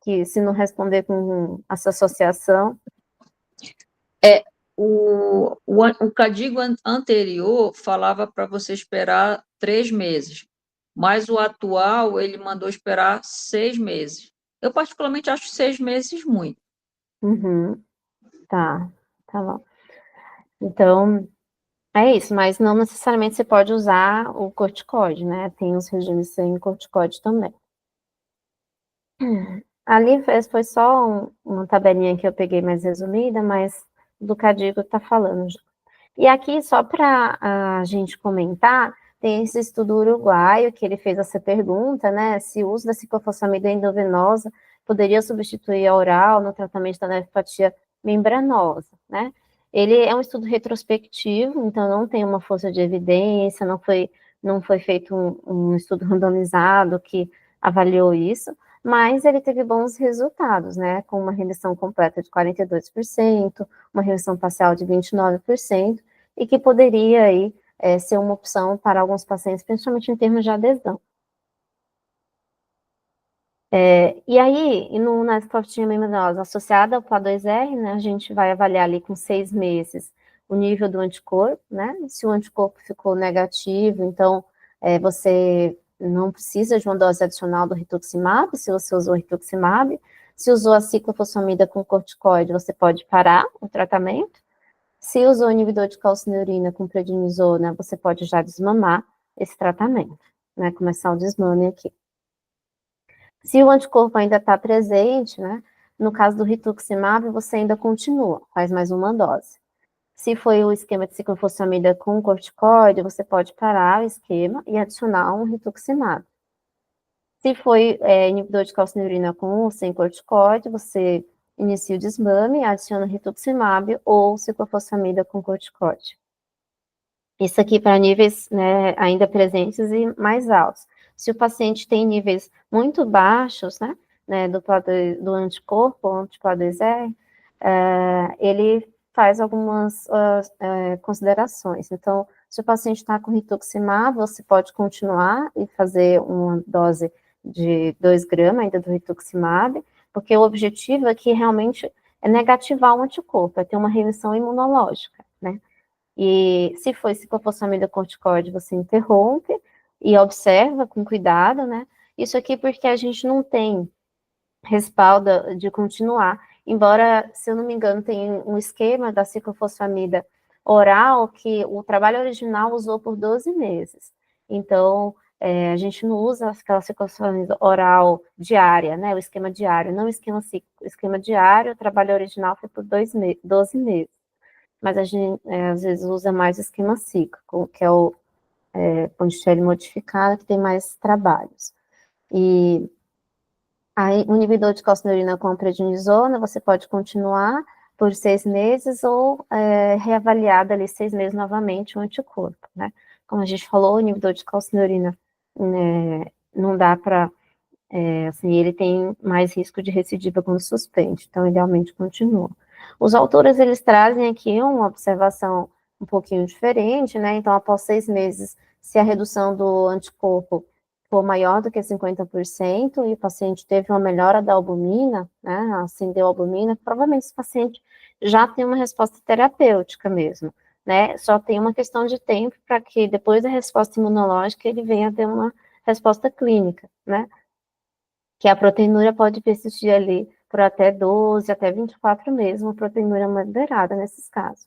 que se não responder com essa associação... O Cadigo anterior falava para você esperar 3 meses, mas o atual, ele mandou esperar 6 meses. Eu, particularmente, acho 6 meses muito. Uhum. Tá bom. Então, é isso, mas não necessariamente você pode usar o corticoide, né? Tem os regimes sem corticoide também. Ali foi só uma tabelinha que eu peguei mais resumida, mas do Cadigo tá falando já. E aqui, só para a gente comentar, tem esse estudo uruguaio, que ele fez essa pergunta, né, se o uso da ciclofosfamida endovenosa poderia substituir a oral no tratamento da nefropatia membranosa, né? Ele é um estudo retrospectivo, então não tem uma força de evidência, não foi feito um estudo randomizado que avaliou isso, mas ele teve bons resultados, né, com uma remissão completa de 42%, uma remissão parcial de 29%, e que poderia aí ser uma opção para alguns pacientes, principalmente em termos de adesão. E aí, na nefropatia membranosa associada ao PLA2R, né, a gente vai avaliar ali com 6 meses o nível do anticorpo, né, se o anticorpo ficou negativo, então você não precisa de uma dose adicional do rituximab, se você usou rituximab. Se usou a ciclofosfamida com corticoide, você pode parar o tratamento. Se usou inibidor de calcineurina com prednisona, você pode já desmamar esse tratamento, né, começar o desmame aqui. Se o anticorpo ainda está presente, né, no caso do rituximab, você ainda continua, faz mais uma dose. Se foi o esquema de ciclofosfamida com corticoide, você pode parar o esquema e adicionar um rituximab. Se foi inibidor de calcineurina com ou sem corticoide, você inicia o desmame, adiciona rituximab ou ciclofosfamida com corticoide. Isso aqui para níveis, né, ainda presentes e mais altos. Se o paciente tem níveis muito baixos, né, do anticorpo, anti-PLA2R, ele faz algumas considerações. Então, se o paciente está com rituximab, você pode continuar e fazer uma dose de 2 gramas ainda do rituximab, porque o objetivo aqui realmente é negativar o anticorpo, é ter uma remissão imunológica, né? E se for ciclofosfamida corticoide, você interrompe e observa com cuidado, né? Isso aqui porque a gente não tem respaldo de continuar, embora, se eu não me engano, tem um esquema da ciclofosfamida oral que o trabalho original usou por 12 meses. Então, a gente não usa aquela ciclofosfamida oral diária, né? O esquema diário, não o esquema ciclo. O esquema diário, o trabalho original foi por 12 meses. Mas a gente, às vezes, usa mais o esquema cíclico, que é o Ponticelli modificado, que tem mais trabalhos. E aí, o inibidor de calcineuria com prednisona, você pode continuar por 6 meses ou reavaliar dali 6 meses novamente o anticorpo, né? Como a gente falou, o inibidor de calcineuria não dá para, assim, ele tem mais risco de recidiva quando suspende, então idealmente continua. Os autores, eles trazem aqui uma observação um pouquinho diferente, né? Então, após 6 meses, se a redução do anticorpo for maior do que 50% e o paciente teve uma melhora da albumina, né, acendeu a albumina, provavelmente esse paciente já tem uma resposta terapêutica mesmo, né, só tem uma questão de tempo para que depois da resposta imunológica ele venha a ter uma resposta clínica, né, que a proteinúria pode persistir ali por até 12, até 24 meses, uma proteinúria moderada nesses casos.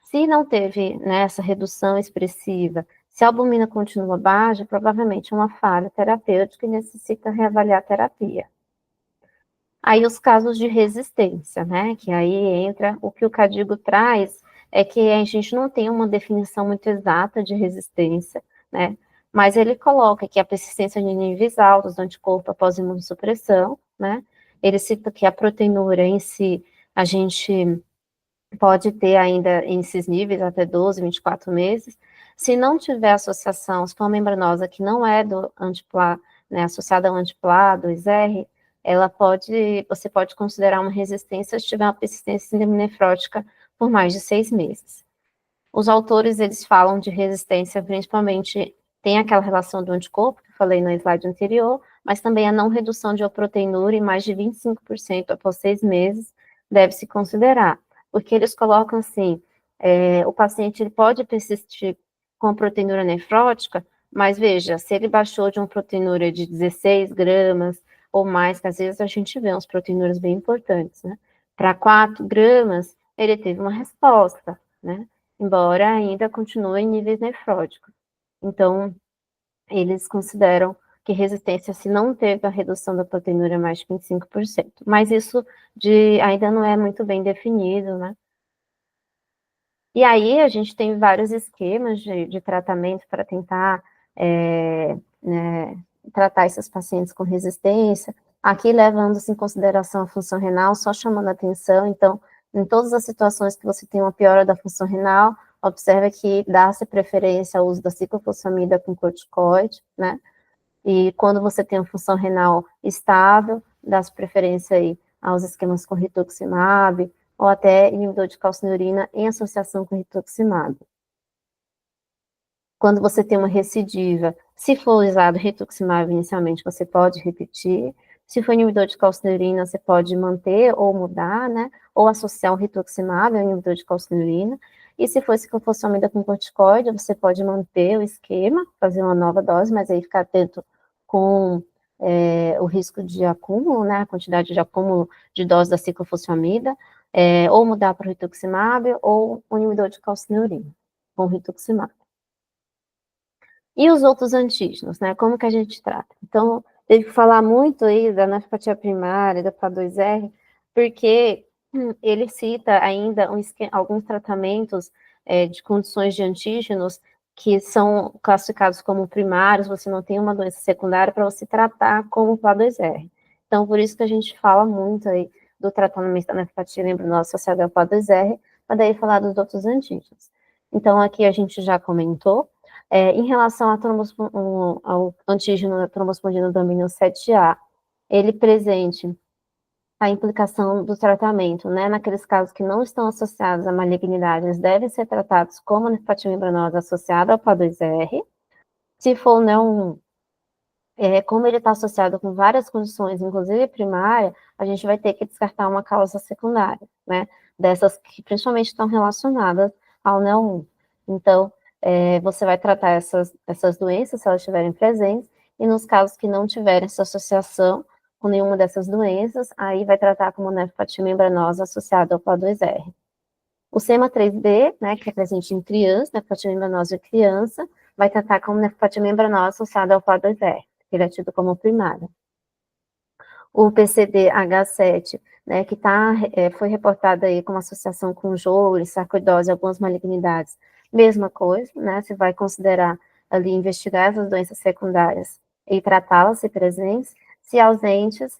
Se não teve, né, essa redução expressiva, se a albumina continua baixa, provavelmente é uma falha terapêutica e necessita reavaliar a terapia. Aí os casos de resistência, né, que aí entra o que o Cadigo traz, é que a gente não tem uma definição muito exata de resistência, né, mas ele coloca que a persistência de níveis altos do anticorpo após imunossupressão, né, ele cita que a proteinúria em si, a gente pode ter ainda esses níveis até 12, 24 meses. Se não tiver associação, se for uma membranosa que não é do antiplá, né, associada ao antiplá, 2R, você pode considerar uma resistência se tiver uma persistência nefrótica por mais de 6 meses. Os autores, eles falam de resistência, principalmente, tem aquela relação do anticorpo, que eu falei no slide anterior, mas também a não redução de proteinúria em mais de 25% após 6 meses deve-se considerar, porque eles colocam assim, o paciente ele pode persistir com proteinúria nefrótica, mas veja, se ele baixou de uma proteinúria de 16 gramas ou mais, que às vezes a gente vê uns proteinúrias bem importantes, né? Para 4 gramas, ele teve uma resposta, né? Embora ainda continue em níveis nefróticos. Então, eles consideram que resistência se não teve a redução da proteinúria mais de 25%. Mas isso ainda não é muito bem definido, né? E aí a gente tem vários esquemas de tratamento para tentar né, tratar esses pacientes com resistência. Aqui levando-se em consideração a função renal, só chamando a atenção, então, em todas as situações que você tem uma piora da função renal, observa que dá-se preferência ao uso da ciclofosfamida com corticoide, né? E quando você tem uma função renal estável, dá-se preferência aí aos esquemas com rituximab, ou até inibidor de calcinurina em associação com rituximab. Quando você tem uma recidiva, se for usado rituximab inicialmente, você pode repetir. Se for inibidor de calcinurina, você pode manter ou mudar, né? Ou associar o rituximab ao inibidor de calcinurina. E se for ciclofosfamida com corticoide, você pode manter o esquema, fazer uma nova dose, mas aí ficar atento com o risco de acúmulo, né? A quantidade de acúmulo de dose da ciclofosfamida, ou mudar para o rituximab ou o inibidor de calcinurina com rituximab. E os outros antígenos, né? Como que a gente trata? Então, teve que falar muito aí da nefropatia primária, da PA2R, porque ele cita ainda alguns tratamentos de condições de antígenos que são classificados como primários, você não tem uma doença secundária para você tratar como PA2R. Então, por isso que a gente fala muito aí do tratamento da nefropatia membranosa associada ao PA2R, para daí falar dos outros antígenos. Então, aqui a gente já comentou, Em relação ao antígeno da trombospondina do domínio 7A, ele presente a implicação do tratamento, né? Naqueles casos que não estão associados à malignidade, eles devem ser tratados como nefropatia membranosa associada ao PA2R. Se for não, como ele está associado com várias condições, inclusive primária, a gente vai ter que descartar uma causa secundária, né? Dessas que principalmente estão relacionadas ao NEO1. Então, você vai tratar essas doenças, se elas estiverem presentes, e nos casos que não tiverem essa associação com nenhuma dessas doenças, aí vai tratar como nefropatia membranosa associada ao PA2R. O SEMA3B, né, que é presente em criança, nefropatia membranosa de criança, vai tratar como nefropatia membranosa associada ao PA2R, que ele é tido como primário. O PCD-H7, né, que foi reportado aí como associação com Joule, sarcoidose, algumas malignidades, mesma coisa, né, você vai considerar ali investigar essas doenças secundárias e tratá-las se presentes, se ausentes,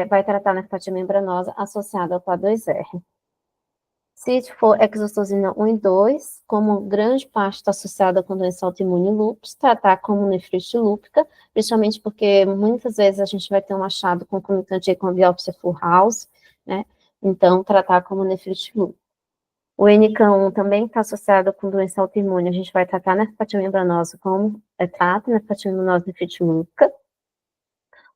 vai tratar a nefropatia membranosa associada ao PA2R. Se for exostosina 1 e 2, como grande parte está associada com doença autoimune e lúpus, tratar como nefrite lúpica, principalmente porque muitas vezes a gente vai ter um achado concomitante com a biópsia full house, né? Então, tratar como nefrite lúpica. O NK1 também está associado com doença autoimune, a gente vai tratar nefropatia membranosa como trata nefropatia membranosa nefrite lúpica.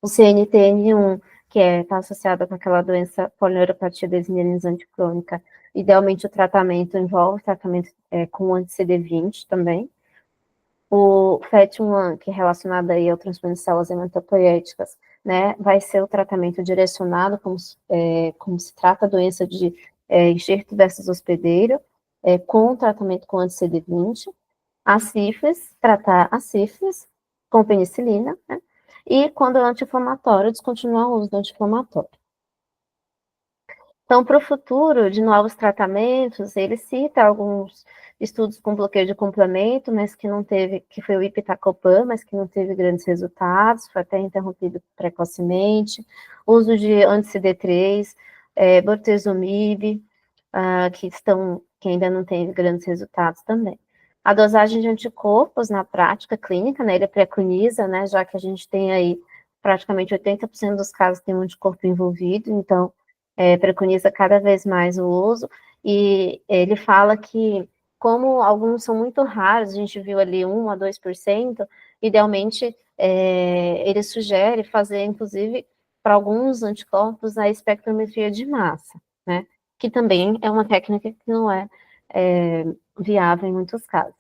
O CNTN1, que está associado com aquela doença polineuropatia desmielinizante crônica, idealmente o tratamento envolve tratamento com anti-CD20 também. O FET1, que é relacionado aí ao transplante de células hematopoéticas, né, vai ser o tratamento direcionado, como se trata a doença de enxerto versus hospedeiro, com tratamento com anti-CD20. A sífilis, tratar a sífilis com penicilina, né? E quando é anti-inflamatório, descontinuar o uso do anti-inflamatório. Então, para o futuro de novos tratamentos, ele cita alguns estudos com bloqueio de complemento, mas que não teve, que foi o ipitacopan, mas que não teve grandes resultados, foi até interrompido precocemente, uso de anti-CD3, bortezomib, que ainda não tem grandes resultados também. A dosagem de anticorpos na prática clínica, né, ele preconiza, né, já que a gente tem aí praticamente 80% dos casos tem um anticorpo envolvido, então preconiza cada vez mais o uso, e ele fala que, como alguns são muito raros, a gente viu ali 1 a 2%, idealmente ele sugere fazer, inclusive, para alguns anticorpos, a espectrometria de massa, né, que também é uma técnica que não é viável em muitos casos.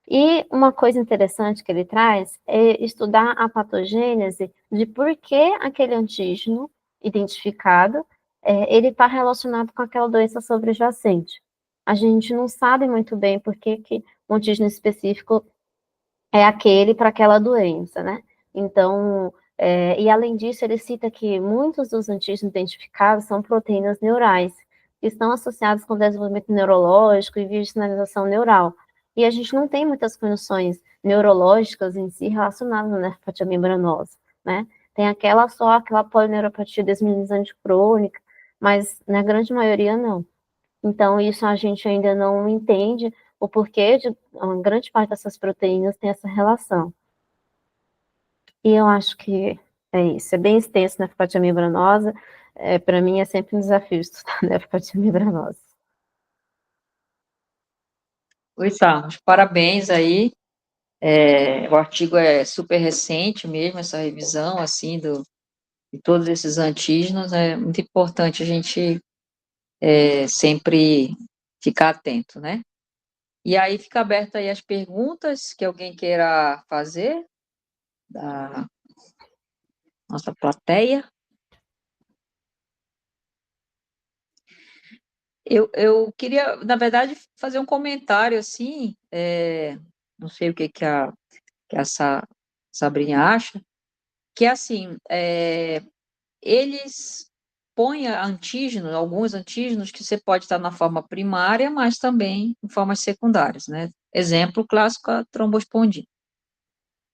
E uma coisa interessante que ele traz é estudar a patogênese de por que aquele antígeno identificado, ele está relacionado com aquela doença sobrejacente. A gente não sabe muito bem por que um antígeno específico é aquele para aquela doença, né? Então, e além disso, ele cita que muitos dos antígenos identificados são proteínas neurais, que estão associadas com desenvolvimento neurológico e via de sinalização neural. E a gente não tem muitas condições neurológicas em si relacionadas à nefropatia membranosa, né? Tem aquela polineuropatia desmielinizante crônica, mas na grande maioria não. Então, isso a gente ainda não entende o porquê de uma grande parte dessas proteínas tem essa relação. E eu acho que é isso. É bem extenso na nefropatia membranosa. Para mim é sempre um desafio estudar nefropatia membranosa. Oi, Carlos, parabéns aí. O artigo é super recente mesmo, essa revisão, assim, de todos esses antígenos. É muito importante a gente sempre ficar atento, né? E aí fica aberta aí as perguntas que alguém queira fazer da nossa plateia. Eu queria, na verdade, fazer um comentário assim, não sei o que a Sabrinha acha, que assim, eles põem antígenos, alguns antígenos que você pode estar na forma primária, mas também em formas secundárias, né? Exemplo clássico, a trombospondina.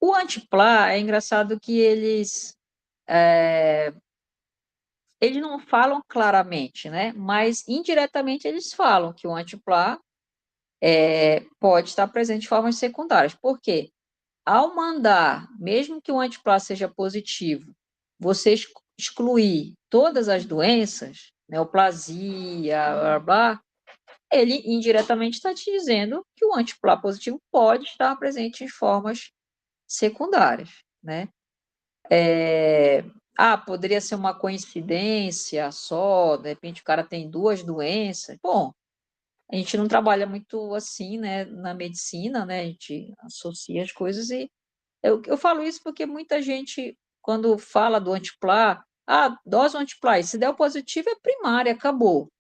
O antiplá é engraçado que eles não falam claramente, né? Mas indiretamente eles falam que o antiplá pode estar presente em formas secundárias. Por quê? Ao mandar, mesmo que o antiplá seja positivo, você excluir todas as doenças, neoplasia, blá, blá, ele indiretamente está te dizendo que o antiplá positivo pode estar presente em formas secundárias, né? Poderia ser uma coincidência só, de repente o cara tem duas doenças. Bom, a gente não trabalha muito assim, né, na medicina, né? A gente associa as coisas e eu falo isso porque muita gente, quando fala do antiplá, dose antiplá, e se der o positivo é primária, acabou.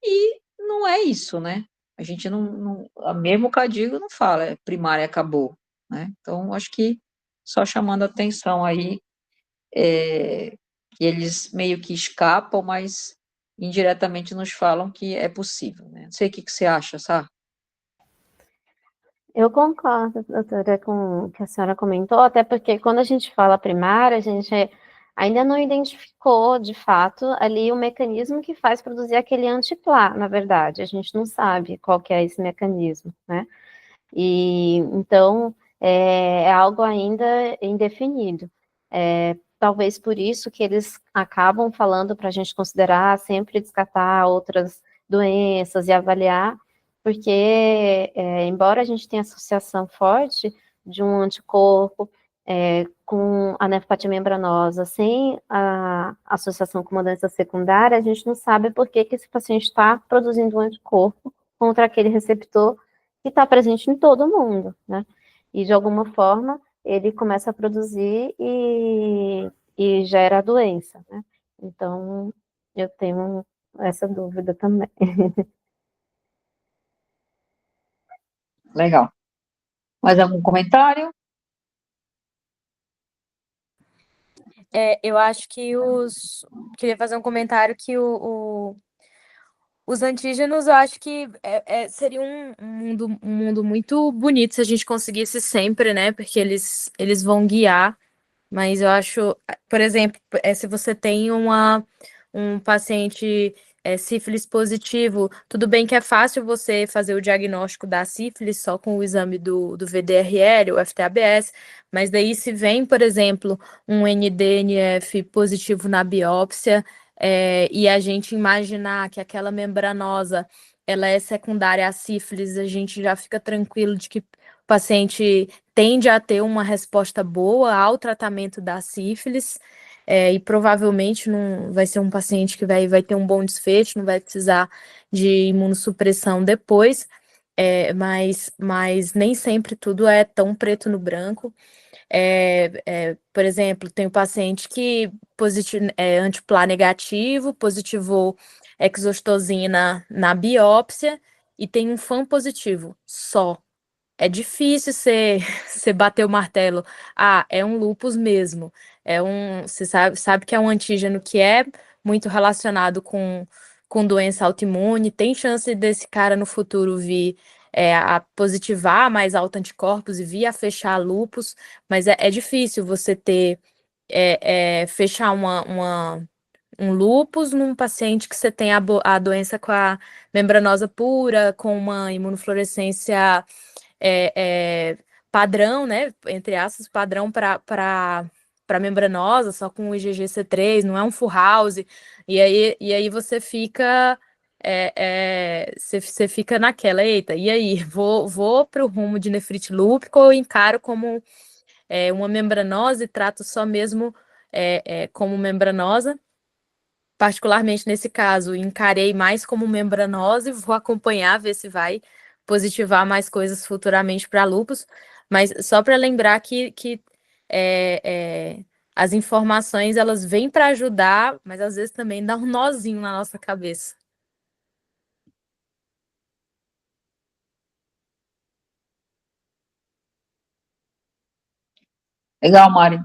E não é isso, né? A gente mesmo o Cadigo não fala, é primária, acabou, né? Então, acho que só chamando a atenção aí, que eles meio que escapam, mas indiretamente nos falam que é possível, né? Não sei o que você acha, sabe? Eu concordo, doutora, com o que a senhora comentou, até porque quando a gente fala primária, a gente ainda não identificou, de fato, ali o mecanismo que faz produzir aquele antiplá, na verdade. A gente não sabe qual que é esse mecanismo, né? E então é algo ainda indefinido. Talvez por isso que eles acabam falando para a gente considerar sempre descartar outras doenças e avaliar, porque embora a gente tenha associação forte de um anticorpo com a nefropatia membranosa, sem a associação com uma doença secundária, a gente não sabe por que esse paciente está produzindo um anticorpo contra aquele receptor que está presente em todo mundo, né? E de alguma forma ele começa a produzir e gera a doença, né? Então eu tenho essa dúvida também. Legal. Mais algum comentário? Eu acho que Queria fazer um comentário que os antígenos, eu acho que seria um mundo muito bonito se a gente conseguisse sempre, né? Porque eles vão guiar. Mas eu acho, por exemplo, se você tem um paciente sífilis positivo, tudo bem que é fácil você fazer o diagnóstico da sífilis só com o exame do VDRL, o FTABS, mas daí se vem, por exemplo, um NDNF positivo na biópsia, e a gente imaginar que aquela membranosa ela é secundária à sífilis, a gente já fica tranquilo de que o paciente tende a ter uma resposta boa ao tratamento da sífilis, e provavelmente não vai ser um paciente que vai ter um bom desfecho, não vai precisar de imunossupressão depois, mas nem sempre tudo é tão preto no branco. Por exemplo, tem um paciente que é antiplá negativo, positivou exostosina na biópsia e tem um FAM positivo só. É difícil você bater o martelo. É um lupus mesmo. Você sabe que é um antígeno que é muito relacionado com doença autoimune. Tem chance desse cara no futuro vir a positivar mais auto-anticorpos e vir a fechar lupus, mas é difícil você fechar um lupus num paciente que você tem a doença com a membranosa pura, com uma imunofluorescência é, é, padrão, né? Entre aspas, padrão para membranosa, só com o IgG-C3, não é um full house. E aí você fica. Você fica naquela, eita, e aí, vou para o rumo de nefrite lúpica ou encaro como uma membranose e trato só mesmo como membranosa? Particularmente nesse caso, encarei mais como membranose, vou acompanhar, ver se vai positivar mais coisas futuramente para lupus, mas só para lembrar que é, é, as informações elas vêm para ajudar, mas às vezes também dá um nozinho na nossa cabeça. Legal, Mari.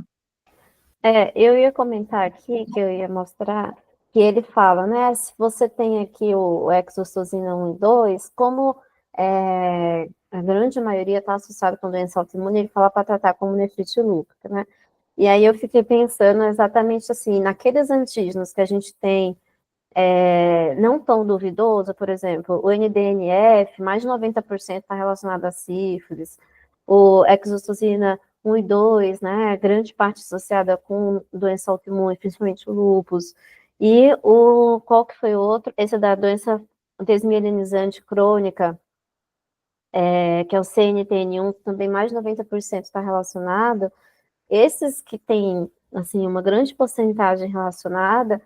Eu ia comentar aqui, que eu ia mostrar, que ele fala, né, se você tem aqui o exostosina 1 e 2, como a grande maioria está associada com doença autoimune, ele fala para tratar como nefrite lúpica, né? E aí eu fiquei pensando exatamente assim, naqueles antígenos que a gente tem não tão duvidoso, por exemplo, o NDNF, mais de 90% está relacionado a sífilis, o exostosina 1 e 2, né, grande parte associada com doença autoimune, principalmente o lúpus, e qual que foi o outro? Esse da doença desmielinizante crônica, que é o CNTN1, também mais de 90% está relacionado. Esses que têm, assim, uma grande porcentagem relacionada,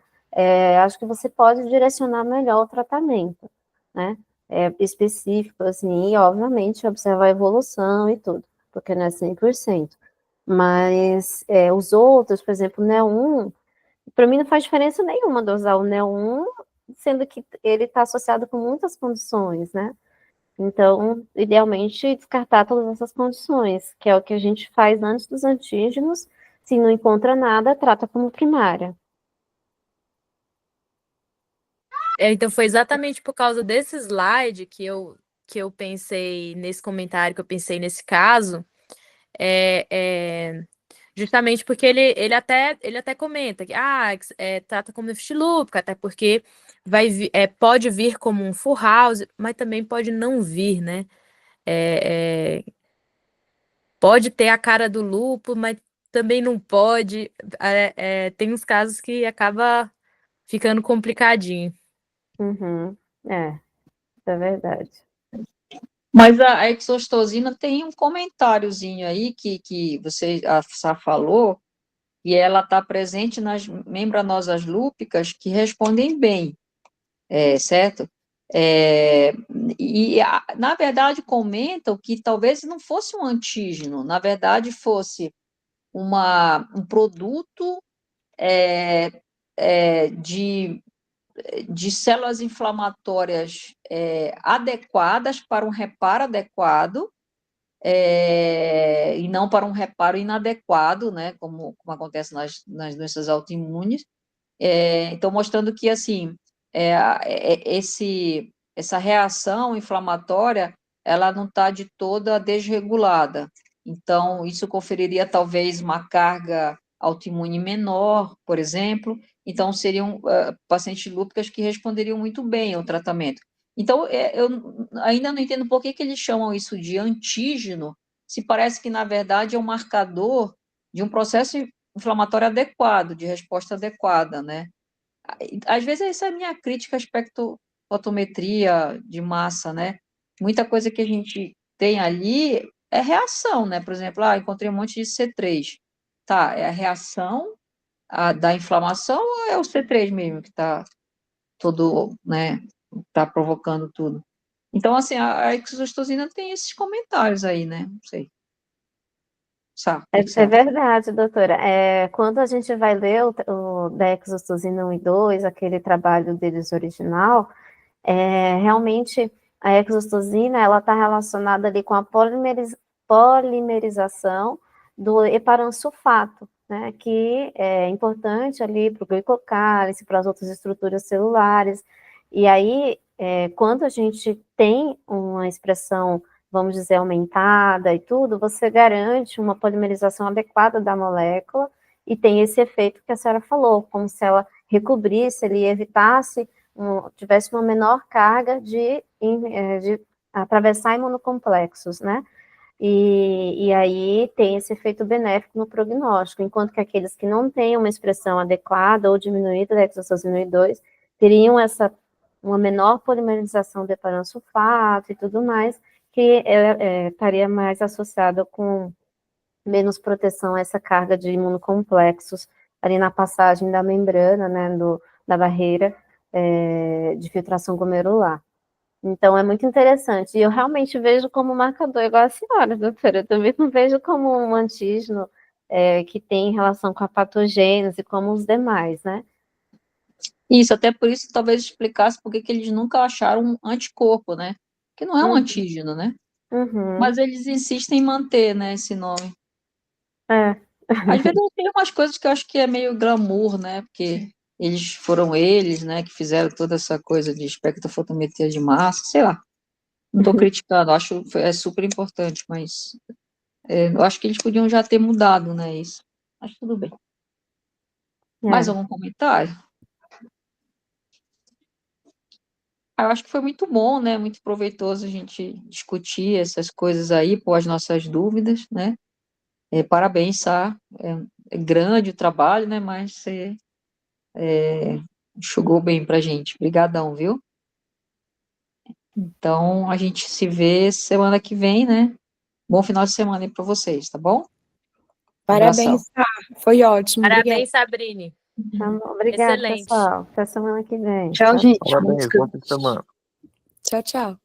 acho que você pode direcionar melhor o tratamento, né? Específico, assim, e obviamente observar a evolução e tudo, porque não é 100%. Mas os outros, por exemplo, o NEO1, para mim não faz diferença nenhuma dosar o NEO1, sendo que ele está associado com muitas condições, né? Então, idealmente, descartar todas essas condições, que é o que a gente faz antes dos antígenos. Se não encontra nada, trata como primária. Então, foi exatamente por causa desse slide que eu pensei nesse comentário, que eu pensei nesse caso, justamente porque ele até comenta que trata como lúpica, até porque pode vir como um full house, mas também pode não vir, né? Pode ter a cara do lúpulo, mas também não pode. Tem uns casos que acaba ficando complicadinho. Uhum. Isso é verdade. Mas a exostosina tem um comentáriozinho aí que a Sá falou, e ela está presente nas membranosas lúpicas que respondem bem, certo? Na verdade, comentam que talvez não fosse um antígeno, na verdade, fosse um produto de células inflamatórias adequadas para um reparo adequado, e não para um reparo inadequado, né, como acontece nas doenças autoimunes. Então, mostrando que, assim, essa reação inflamatória, ela não está de toda desregulada. Então, isso conferiria, talvez, uma carga autoimune menor, por exemplo. Então, seriam pacientes lúpicas que responderiam muito bem ao tratamento. Então, eu ainda não entendo por que eles chamam isso de antígeno, se parece que, na verdade, é um marcador de um processo inflamatório adequado, de resposta adequada, né? Às vezes essa é a minha crítica à espectrofotometria de massa, né? Muita coisa que a gente tem ali é reação, né? Por exemplo, encontrei um monte de C3. Tá, é a reação da inflamação ou é o C3 mesmo que está todo, né? Está provocando tudo. Então, assim, a exostosina tem esses comentários aí, né? Não sei. Sabe, o que você É acha? verdade, doutora. Quando a gente vai ler o Dexostosina 1 e 2, aquele trabalho deles original, realmente a exostosina ela está relacionada ali com a polimerização do heparansulfato, né, que é importante ali para o glicocálice, para as outras estruturas celulares. E aí, quando a gente tem uma expressão, vamos dizer, aumentada e tudo, você garante uma polimerização adequada da molécula e tem esse efeito que a senhora falou, como se ela recobrisse ali, evitasse tivesse uma menor carga de atravessar imunocomplexos, né? E aí tem esse efeito benéfico no prognóstico, enquanto que aqueles que não têm uma expressão adequada ou diminuída da exostosina 2 teriam uma menor polimerização do heparansulfato e tudo mais, que estaria mais associado com menos proteção a essa carga de imunocomplexos ali na passagem da membrana, né, da barreira de filtração glomerular. Então, é muito interessante. E eu realmente vejo como marcador, igual a senhora, doutora. Eu também não vejo como um antígeno que tem relação com a patogênese, como os demais, né? Isso, até por isso talvez explicasse por que eles nunca acharam um anticorpo, né? Que não é um Uhum, antígeno, né? uhum, Mas eles insistem em manter, né, esse nome. é. Às vezes tem umas coisas que eu acho que é meio glamour, né? Porque eles, né, que fizeram toda essa coisa de espectrofotometria de massa, sei lá. Não estou criticando, acho que é super importante, mas eu acho que eles podiam já ter mudado, né, isso. Mas tudo bem. Mais É. algum comentário? Eu acho que foi muito bom, né? Muito proveitoso a gente discutir essas coisas aí, pôr as nossas dúvidas, né? Parabéns, Sá. É grande o trabalho, né? Mas você enxugou bem pra gente. Obrigadão, viu? Então, a gente se vê semana que vem, né? Bom final de semana aí pra vocês, tá bom? Abração. Parabéns, Sá. Foi ótimo. Obrigada. Parabéns, Sabrine. Tá bom, obrigada, Excelente. pessoal. Até semana que vem. Tchau, gente. Parabéns, bom fim de semana. Tchau, tchau.